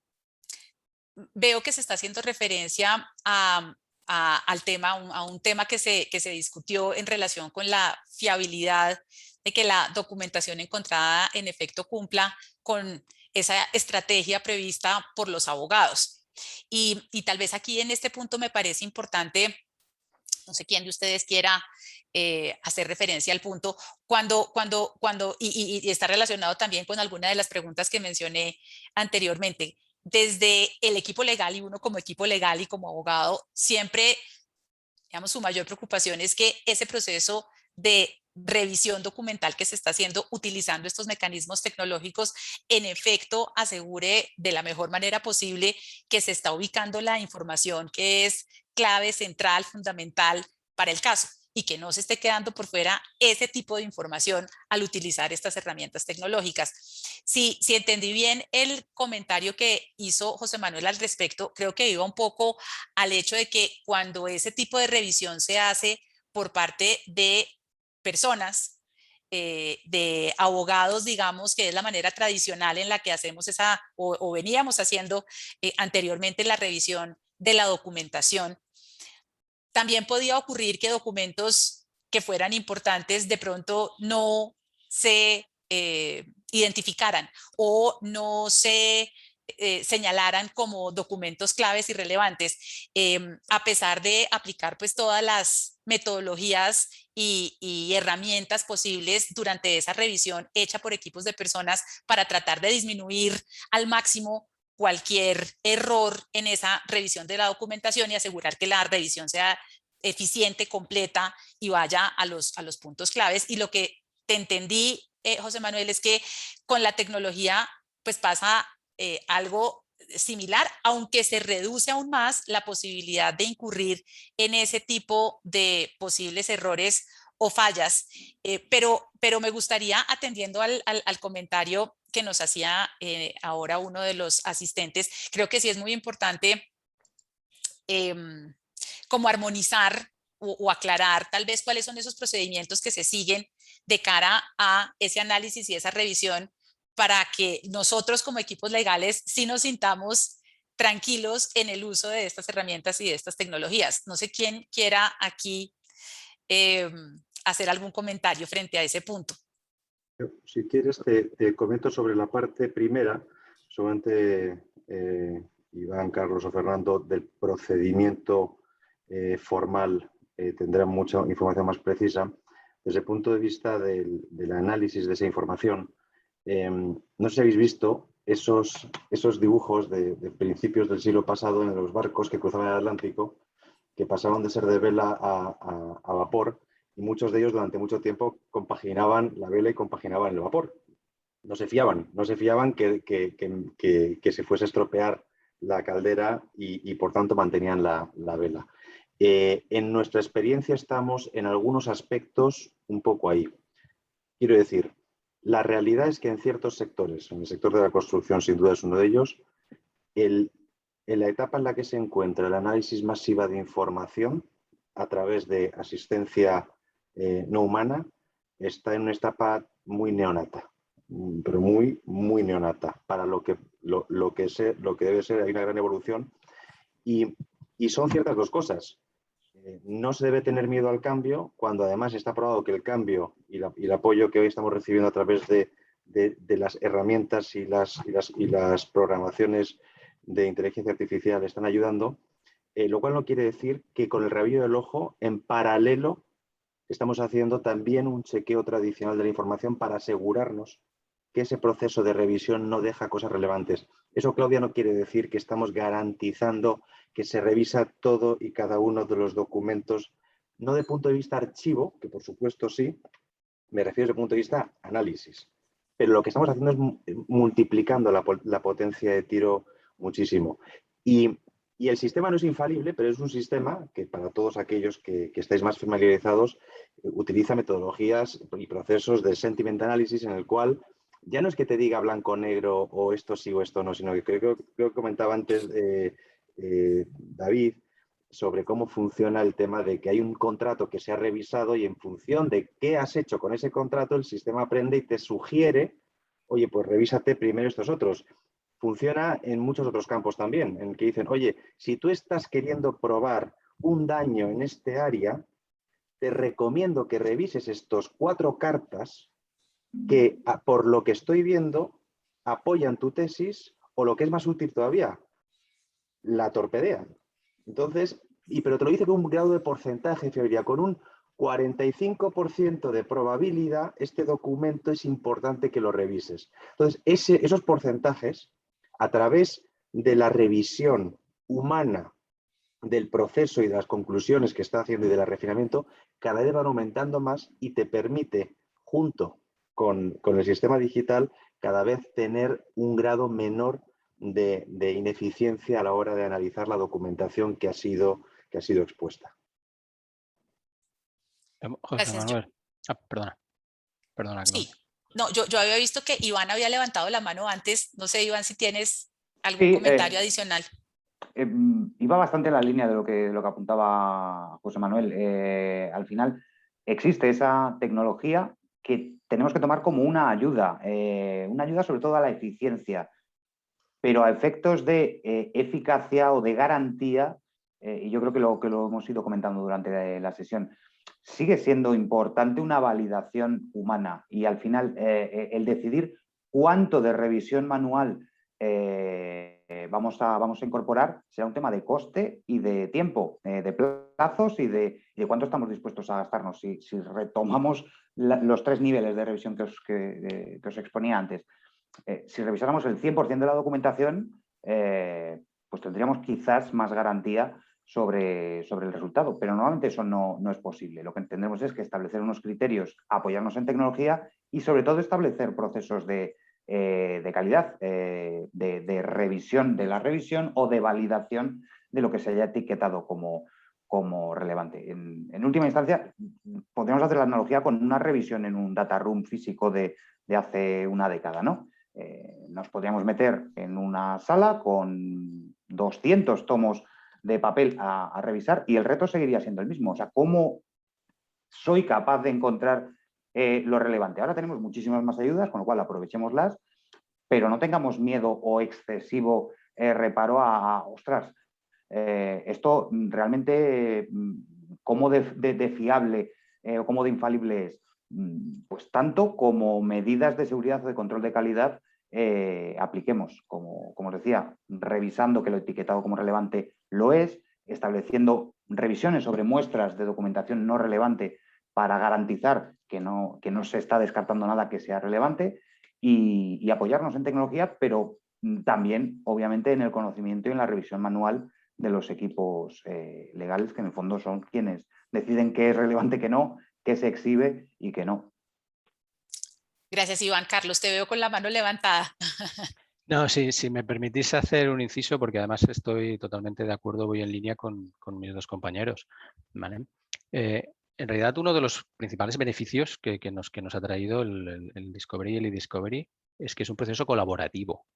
veo que se está haciendo referencia al tema, a un tema que se discutió en relación con la fiabilidad de que la documentación encontrada en efecto cumpla con esa estrategia prevista por los abogados. Y tal vez aquí en este punto me parece importante, no sé quién de ustedes quiera hacer referencia al punto, y está relacionado también con alguna de las preguntas que mencioné anteriormente. Desde el equipo legal y uno como equipo legal y como abogado, siempre, digamos, su mayor preocupación es que ese proceso de revisión documental que se está haciendo utilizando estos mecanismos tecnológicos, en efecto, asegure de la mejor manera posible que se está ubicando la información que es clave, central, fundamental para el caso y que no se esté quedando por fuera ese tipo de información al utilizar estas herramientas tecnológicas. Si entendí bien el comentario que hizo José Manuel al respecto, creo que iba un poco al hecho de que cuando ese tipo de revisión se hace por parte de personas, de abogados, digamos, que es la manera tradicional en la que hacemos o veníamos haciendo anteriormente la revisión de la documentación, también podía ocurrir que documentos que fueran importantes de pronto no se identificaran o no se señalaran como documentos claves y relevantes, a pesar de aplicar pues todas las metodologías y herramientas posibles durante esa revisión hecha por equipos de personas para tratar de disminuir al máximo cualquier error en esa revisión de la documentación y asegurar que la revisión sea eficiente, completa y vaya a los puntos claves. Y lo que te entendí, José Manuel, es que con la tecnología pues pasa algo similar, aunque se reduce aún más la posibilidad de incurrir en ese tipo de posibles errores o fallas. Pero me gustaría, atendiendo al comentario que nos hacía ahora uno de los asistentes, creo que sí es muy importante como armonizar o aclarar tal vez cuáles son esos procedimientos que se siguen de cara a ese análisis y esa revisión para que nosotros como equipos legales sí nos sintamos tranquilos en el uso de estas herramientas y de estas tecnologías. No sé quién quiera aquí hacer algún comentario frente a ese punto. Si quieres, te comento sobre la parte primera, solamente Iván, Carlos o Fernando, del procedimiento formal tendrán mucha información más precisa. Desde el punto de vista del análisis de esa información, no sé si habéis visto esos dibujos de principios del siglo pasado en los barcos que cruzaban el Atlántico, que pasaban de ser de vela a vapor, y muchos de ellos durante mucho tiempo compaginaban la vela y compaginaban el vapor. No se fiaban que se fuese a estropear la caldera y por tanto mantenían la vela. En nuestra experiencia estamos en algunos aspectos un poco ahí. Quiero decir, la realidad es que en ciertos sectores, en el sector de la construcción sin duda es uno de ellos, en la etapa en la que se encuentra el análisis masiva de información a través de asistencia no humana, está en una etapa muy neonata, pero muy, muy neonata para lo que debe ser. Hay una gran evolución y son ciertas dos cosas. No se debe tener miedo al cambio cuando además está probado que el cambio y el apoyo que hoy estamos recibiendo a través de las herramientas y las programaciones de inteligencia artificial están ayudando, lo cual no quiere decir que con el rabillo del ojo, en paralelo, estamos haciendo también un chequeo tradicional de la información para asegurarnos que ese proceso de revisión no deja cosas relevantes. Eso, Claudia, no quiere decir que estamos garantizando que se revisa todo y cada uno de los documentos, no desde el punto de vista archivo, que por supuesto sí, me refiero desde el punto de vista análisis. Pero lo que estamos haciendo es multiplicando la potencia de tiro muchísimo. Y el sistema no es infalible, pero es un sistema que para todos aquellos que estáis más familiarizados utiliza metodologías y procesos de sentiment analysis en el cual ya no es que te diga blanco o negro o esto sí o esto no, sino que creo que comentaba antes David sobre cómo funciona el tema de que hay un contrato que se ha revisado y en función de qué has hecho con ese contrato el sistema aprende y te sugiere, oye, pues revísate primero estos otros. Funciona en muchos otros campos también, en que dicen, oye, si tú estás queriendo probar un daño en este área, te recomiendo que revises estos 4 cartas que, por lo que estoy viendo, apoyan tu tesis o, lo que es más útil todavía, la torpedean. Entonces, pero te lo dice con un grado de porcentaje de fiabilidad, con un 45% de probabilidad, este documento es importante que lo revises. Entonces, esos porcentajes, a través de la revisión humana del proceso y de las conclusiones que está haciendo y del refinamiento, cada vez van aumentando más y te permite, junto con el sistema digital, cada vez tener un grado menor de ineficiencia a la hora de analizar la documentación que ha sido expuesta. José Manuel. Perdona. Sí, no, yo había visto que Iván había levantado la mano antes. No sé, Iván, si tienes algún comentario adicional. Iba bastante en la línea de lo que apuntaba José Manuel. Al final existe esa tecnología que tenemos que tomar como una ayuda sobre todo a la eficiencia, pero a efectos de eficacia o de garantía, y yo creo que lo hemos ido comentando durante la sesión, sigue siendo importante una validación humana y al final el decidir cuánto de revisión manual vamos a incorporar será un tema de coste y de tiempo, de plazos y de cuánto estamos dispuestos a gastarnos. Si retomamos los 3 niveles de revisión que os exponía antes, si revisáramos el 100% de la documentación, pues tendríamos quizás más garantía sobre el resultado, pero normalmente eso no es posible. Lo que entendemos es que establecer unos criterios, apoyarnos en tecnología y sobre todo establecer procesos de calidad, de revisión de la revisión o de validación de lo que se haya etiquetado como relevante. En última instancia, podríamos hacer la analogía con una revisión en un data room físico de hace una década, ¿no? Nos podríamos meter en una sala con 200 tomos de papel a revisar y el reto seguiría siendo el mismo. O sea, ¿cómo soy capaz de encontrar lo relevante? Ahora tenemos muchísimas más ayudas, con lo cual aprovechémoslas, pero no tengamos miedo o excesivo reparo ostras, esto realmente, ¿cómo de fiable o cómo de infalible es? Pues tanto como medidas de seguridad o de control de calidad apliquemos, como os decía, revisando que lo etiquetado como relevante lo es, estableciendo revisiones sobre muestras de documentación no relevante para garantizar que no se está descartando nada que sea relevante y apoyarnos en tecnología, pero también, obviamente, en el conocimiento y en la revisión manual de los equipos legales, que en el fondo son quienes deciden qué es relevante, qué no, qué se exhibe y qué no. Gracias, Iván. Carlos, te veo con la mano levantada. No, sí, si me permitís hacer un inciso, porque además estoy totalmente de acuerdo, voy en línea con mis dos compañeros, ¿vale? En realidad, uno de los principales beneficios que nos ha traído el Discovery y el eDiscovery es que es un proceso colaborativo,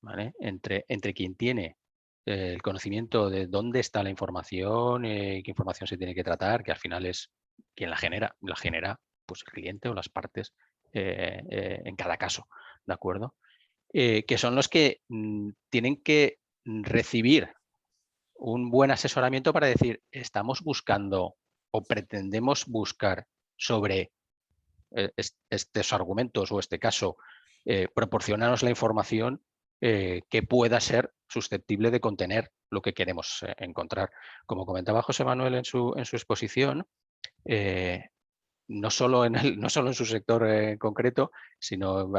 ¿vale? Entre quien tiene el conocimiento de dónde está la información, qué información se tiene que tratar, que al final es quien la genera pues el cliente o las partes en cada caso, ¿de acuerdo? Que son los que tienen que recibir un buen asesoramiento para decir, estamos buscando o pretendemos buscar sobre estos argumentos o este caso, proporcionarnos la información que pueda ser susceptible de contener lo que queremos encontrar. Como comentaba José Manuel en su exposición, no solo en su sector en concreto, sino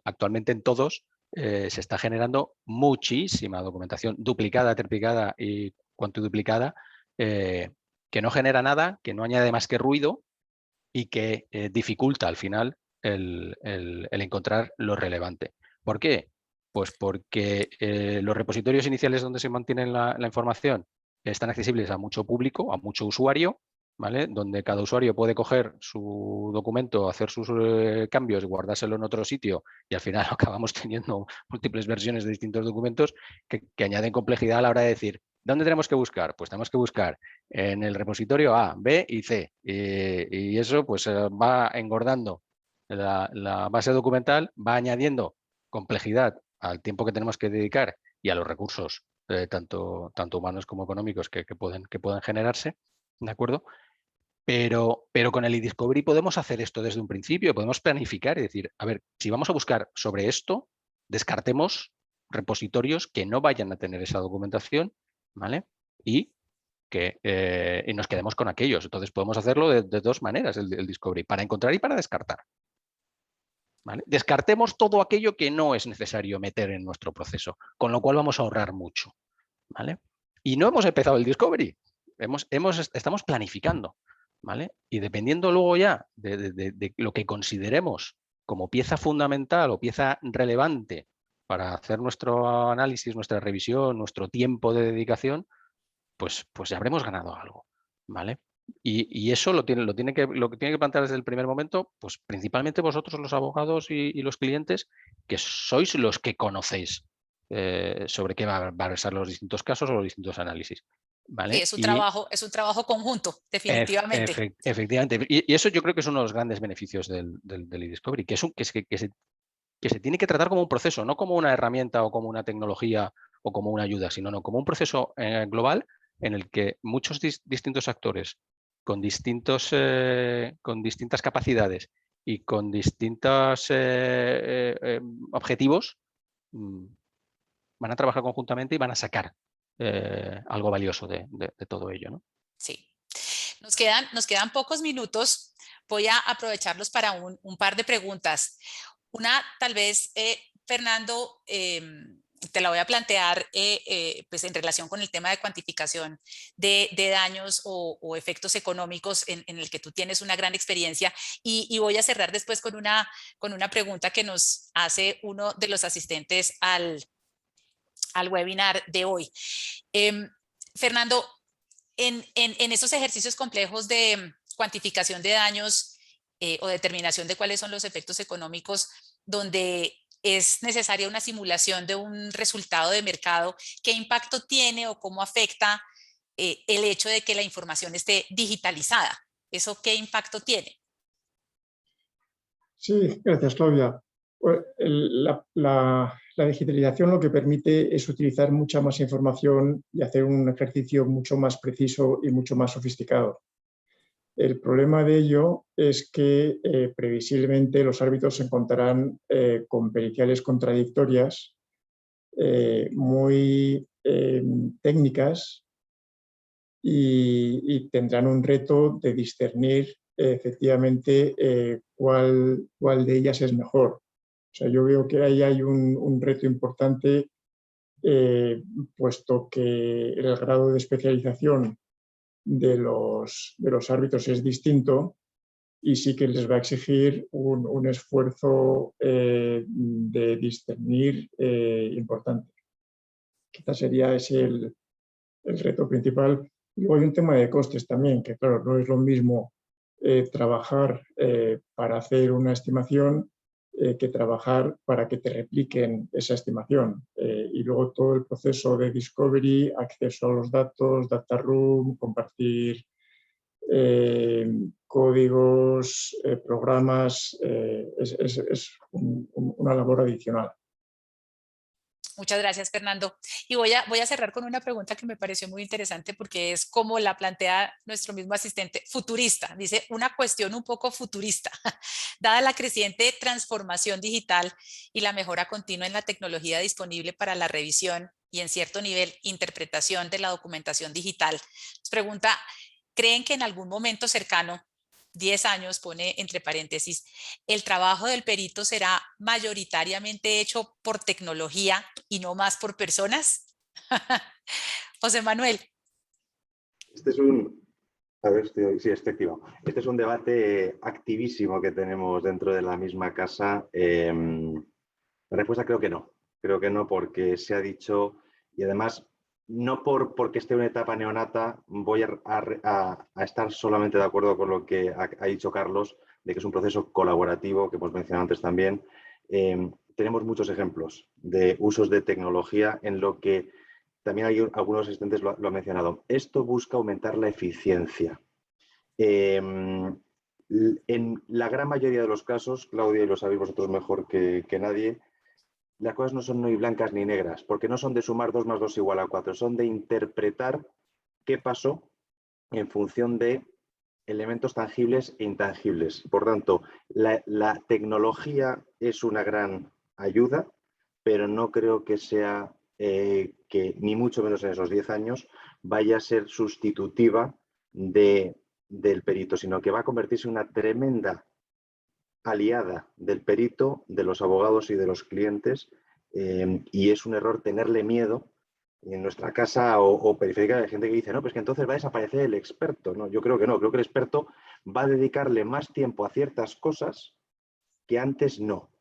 actualmente en todos, se está generando muchísima documentación duplicada, triplicada y cuantiduplicada, que no genera nada, que no añade más que ruido y que dificulta al final el encontrar lo relevante. ¿Por qué? Pues porque los repositorios iniciales donde se mantiene la información están accesibles a mucho público, a mucho usuario, ¿vale? Donde cada usuario puede coger su documento, hacer sus cambios, guardárselo en otro sitio y al final acabamos teniendo múltiples versiones de distintos documentos que añaden complejidad a la hora de decir, ¿dónde tenemos que buscar? Pues tenemos que buscar en el repositorio A, B y C. Y eso pues va engordando la base documental, va añadiendo complejidad al tiempo que tenemos que dedicar y a los recursos, tanto humanos como económicos que pueden generarse, ¿de acuerdo? Pero con el eDiscovery podemos hacer esto desde un principio, podemos planificar y decir, a ver, si vamos a buscar sobre esto, descartemos repositorios que no vayan a tener esa documentación, ¿vale? Y que y nos quedemos con aquellos. Entonces podemos hacerlo de dos maneras el Discovery, para encontrar y para descartar. ¿Vale? Descartemos todo aquello que no es necesario meter en nuestro proceso, con lo cual vamos a ahorrar mucho. ¿Vale? Y no hemos empezado el Discovery, estamos planificando. ¿Vale? Y dependiendo luego ya de lo que consideremos como pieza fundamental o pieza relevante para hacer nuestro análisis, nuestra revisión, nuestro tiempo de dedicación, pues ya habremos ganado algo, ¿vale? Y eso lo que tiene que plantear desde el primer momento, pues principalmente vosotros los abogados y los clientes, que sois los que conocéis sobre qué va a versar los distintos casos o los distintos análisis, ¿vale? Sí, es un trabajo conjunto, definitivamente. Efectivamente. Y eso yo creo que es uno de los grandes beneficios del eDiscovery, que se tiene que tratar como un proceso, no como una herramienta o como una tecnología o como una ayuda, sino como un proceso global en el que muchos distintos actores con distintas capacidades y con distintos objetivos van a trabajar conjuntamente y van a sacar algo valioso de todo ello, ¿no? Sí. Nos quedan pocos minutos. Voy a aprovecharlos para un par de preguntas. Una, tal vez, Fernando, te la voy a plantear pues en relación con el tema de cuantificación de daños o efectos económicos en el que tú tienes una gran experiencia y voy a cerrar después con una pregunta que nos hace uno de los asistentes al webinar de hoy. Fernando, en esos ejercicios complejos de cuantificación de daños o determinación de cuáles son los efectos económicos, donde es necesaria una simulación de un resultado de mercado, ¿qué impacto tiene o cómo afecta el hecho de que la información esté digitalizada? ¿Eso qué impacto tiene? Sí, gracias, Claudia. La digitalización lo que permite es utilizar mucha más información y hacer un ejercicio mucho más preciso y mucho más sofisticado. El problema de ello es que previsiblemente los árbitros se encontrarán con periciales contradictorias muy técnicas y tendrán un reto de discernir efectivamente cuál de ellas es mejor. O sea, yo veo que ahí hay un reto importante, puesto que el grado de especialización de los árbitros es distinto y sí que les va a exigir un esfuerzo de discernir importante. Quizás sería ese el reto principal. Luego hay un tema de costes también, que claro, no es lo mismo trabajar para hacer una estimación que trabajar para que te repliquen esa estimación. Y luego todo el proceso de discovery, acceso a los datos, data room, compartir códigos, programas, es una labor adicional. Muchas gracias, Fernando. Y voy a cerrar con una pregunta que me pareció muy interesante porque es como la plantea nuestro mismo asistente, futurista. Dice, una cuestión un poco futurista. Dada la creciente transformación digital y la mejora continua en la tecnología disponible para la revisión y en cierto nivel interpretación de la documentación digital, nos pregunta, ¿creen que en algún momento cercano, 10 años, pone entre paréntesis, el trabajo del perito será mayoritariamente hecho por tecnología y no más por personas? José Manuel. Este es un, a ver, sí, estoy activado. Este es un debate activísimo que tenemos dentro de la misma casa. La respuesta creo que no porque se ha dicho, y además no porque esté en una etapa neonata voy a estar solamente de acuerdo con lo que ha dicho Carlos, de que es un proceso colaborativo, que hemos mencionado antes también. Tenemos muchos ejemplos de usos de tecnología en lo que también hay algunos asistentes lo han mencionado. Esto busca aumentar la eficiencia. En la gran mayoría de los casos, Claudia, y lo sabéis vosotros mejor que nadie, las cosas no son ni blancas ni negras, porque no son de sumar 2 más 2 igual a 4, son de interpretar qué pasó en función de elementos tangibles e intangibles. Por tanto, la tecnología es una gran ayuda, pero no creo que sea, que ni mucho menos en esos 10 años, vaya a ser sustitutiva del perito, sino que va a convertirse en una tremenda aliada del perito, de los abogados y de los clientes, y es un error tenerle miedo. En nuestra casa o periférica hay gente que dice, no, pues que entonces va a desaparecer el experto. No, yo creo que no, creo que el experto va a dedicarle más tiempo a ciertas cosas que antes no.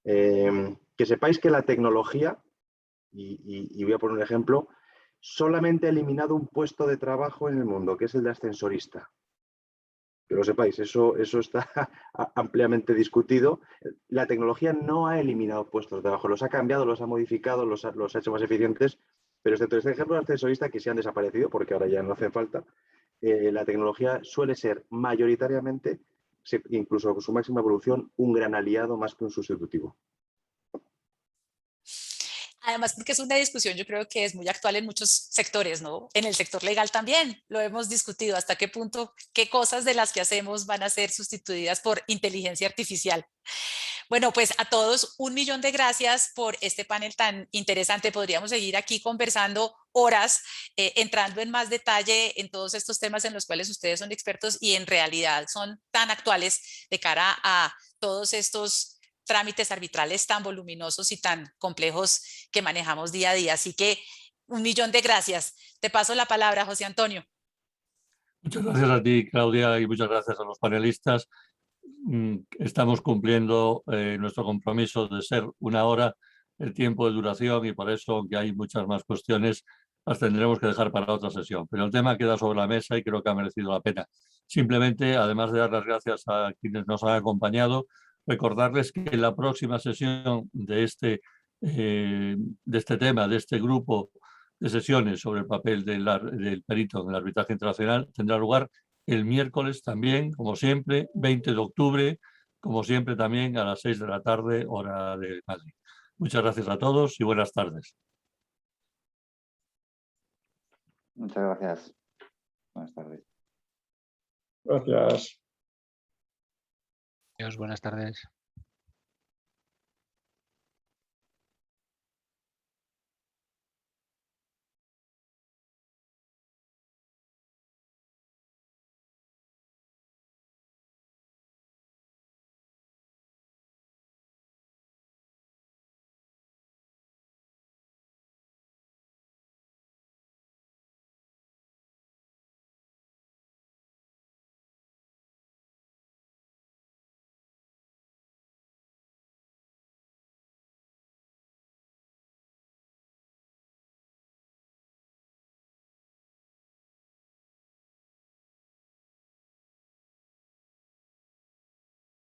Que sepáis que la tecnología, y voy a poner un ejemplo, solamente ha eliminado un puesto de trabajo en el mundo, que es el de ascensorista. Que lo sepáis, eso está ampliamente discutido. La tecnología no ha eliminado puestos de trabajo, los ha cambiado, los ha modificado, los ha hecho más eficientes, pero excepto este ejemplo de ascensorista que se han desaparecido porque ahora ya no hacen falta, la tecnología suele ser mayoritariamente, incluso con su máxima evolución, un gran aliado más que un sustitutivo. Además, porque es una discusión, yo creo que es muy actual en muchos sectores, ¿no? En el sector legal también lo hemos discutido, hasta qué punto, qué cosas de las que hacemos van a ser sustituidas por inteligencia artificial. Bueno, pues a todos 1.000.000 de gracias por este panel tan interesante. Podríamos seguir aquí conversando horas, entrando en más detalle en todos estos temas en los cuales ustedes son expertos y en realidad son tan actuales de cara a todos estos trámites arbitrales tan voluminosos y tan complejos que manejamos día a día. Así que 1.000.000 de gracias. Te paso la palabra, José Antonio. Muchas gracias a ti, Claudia, y muchas gracias a los panelistas. Estamos cumpliendo nuestro compromiso de ser 1 hora el tiempo de duración y por eso, aunque hay muchas más cuestiones, las tendremos que dejar para otra sesión. Pero el tema queda sobre la mesa y creo que ha merecido la pena. Simplemente, además de dar las gracias a quienes nos han acompañado, recordarles que en la próxima sesión de este tema, de este grupo de sesiones sobre el papel del perito en el arbitraje internacional, tendrá lugar el miércoles también, como siempre, 20 de octubre, como siempre también a las 6 de la tarde, hora de Madrid. Muchas gracias a todos y buenas tardes. Muchas gracias. Buenas tardes. Gracias. Adiós, buenas tardes.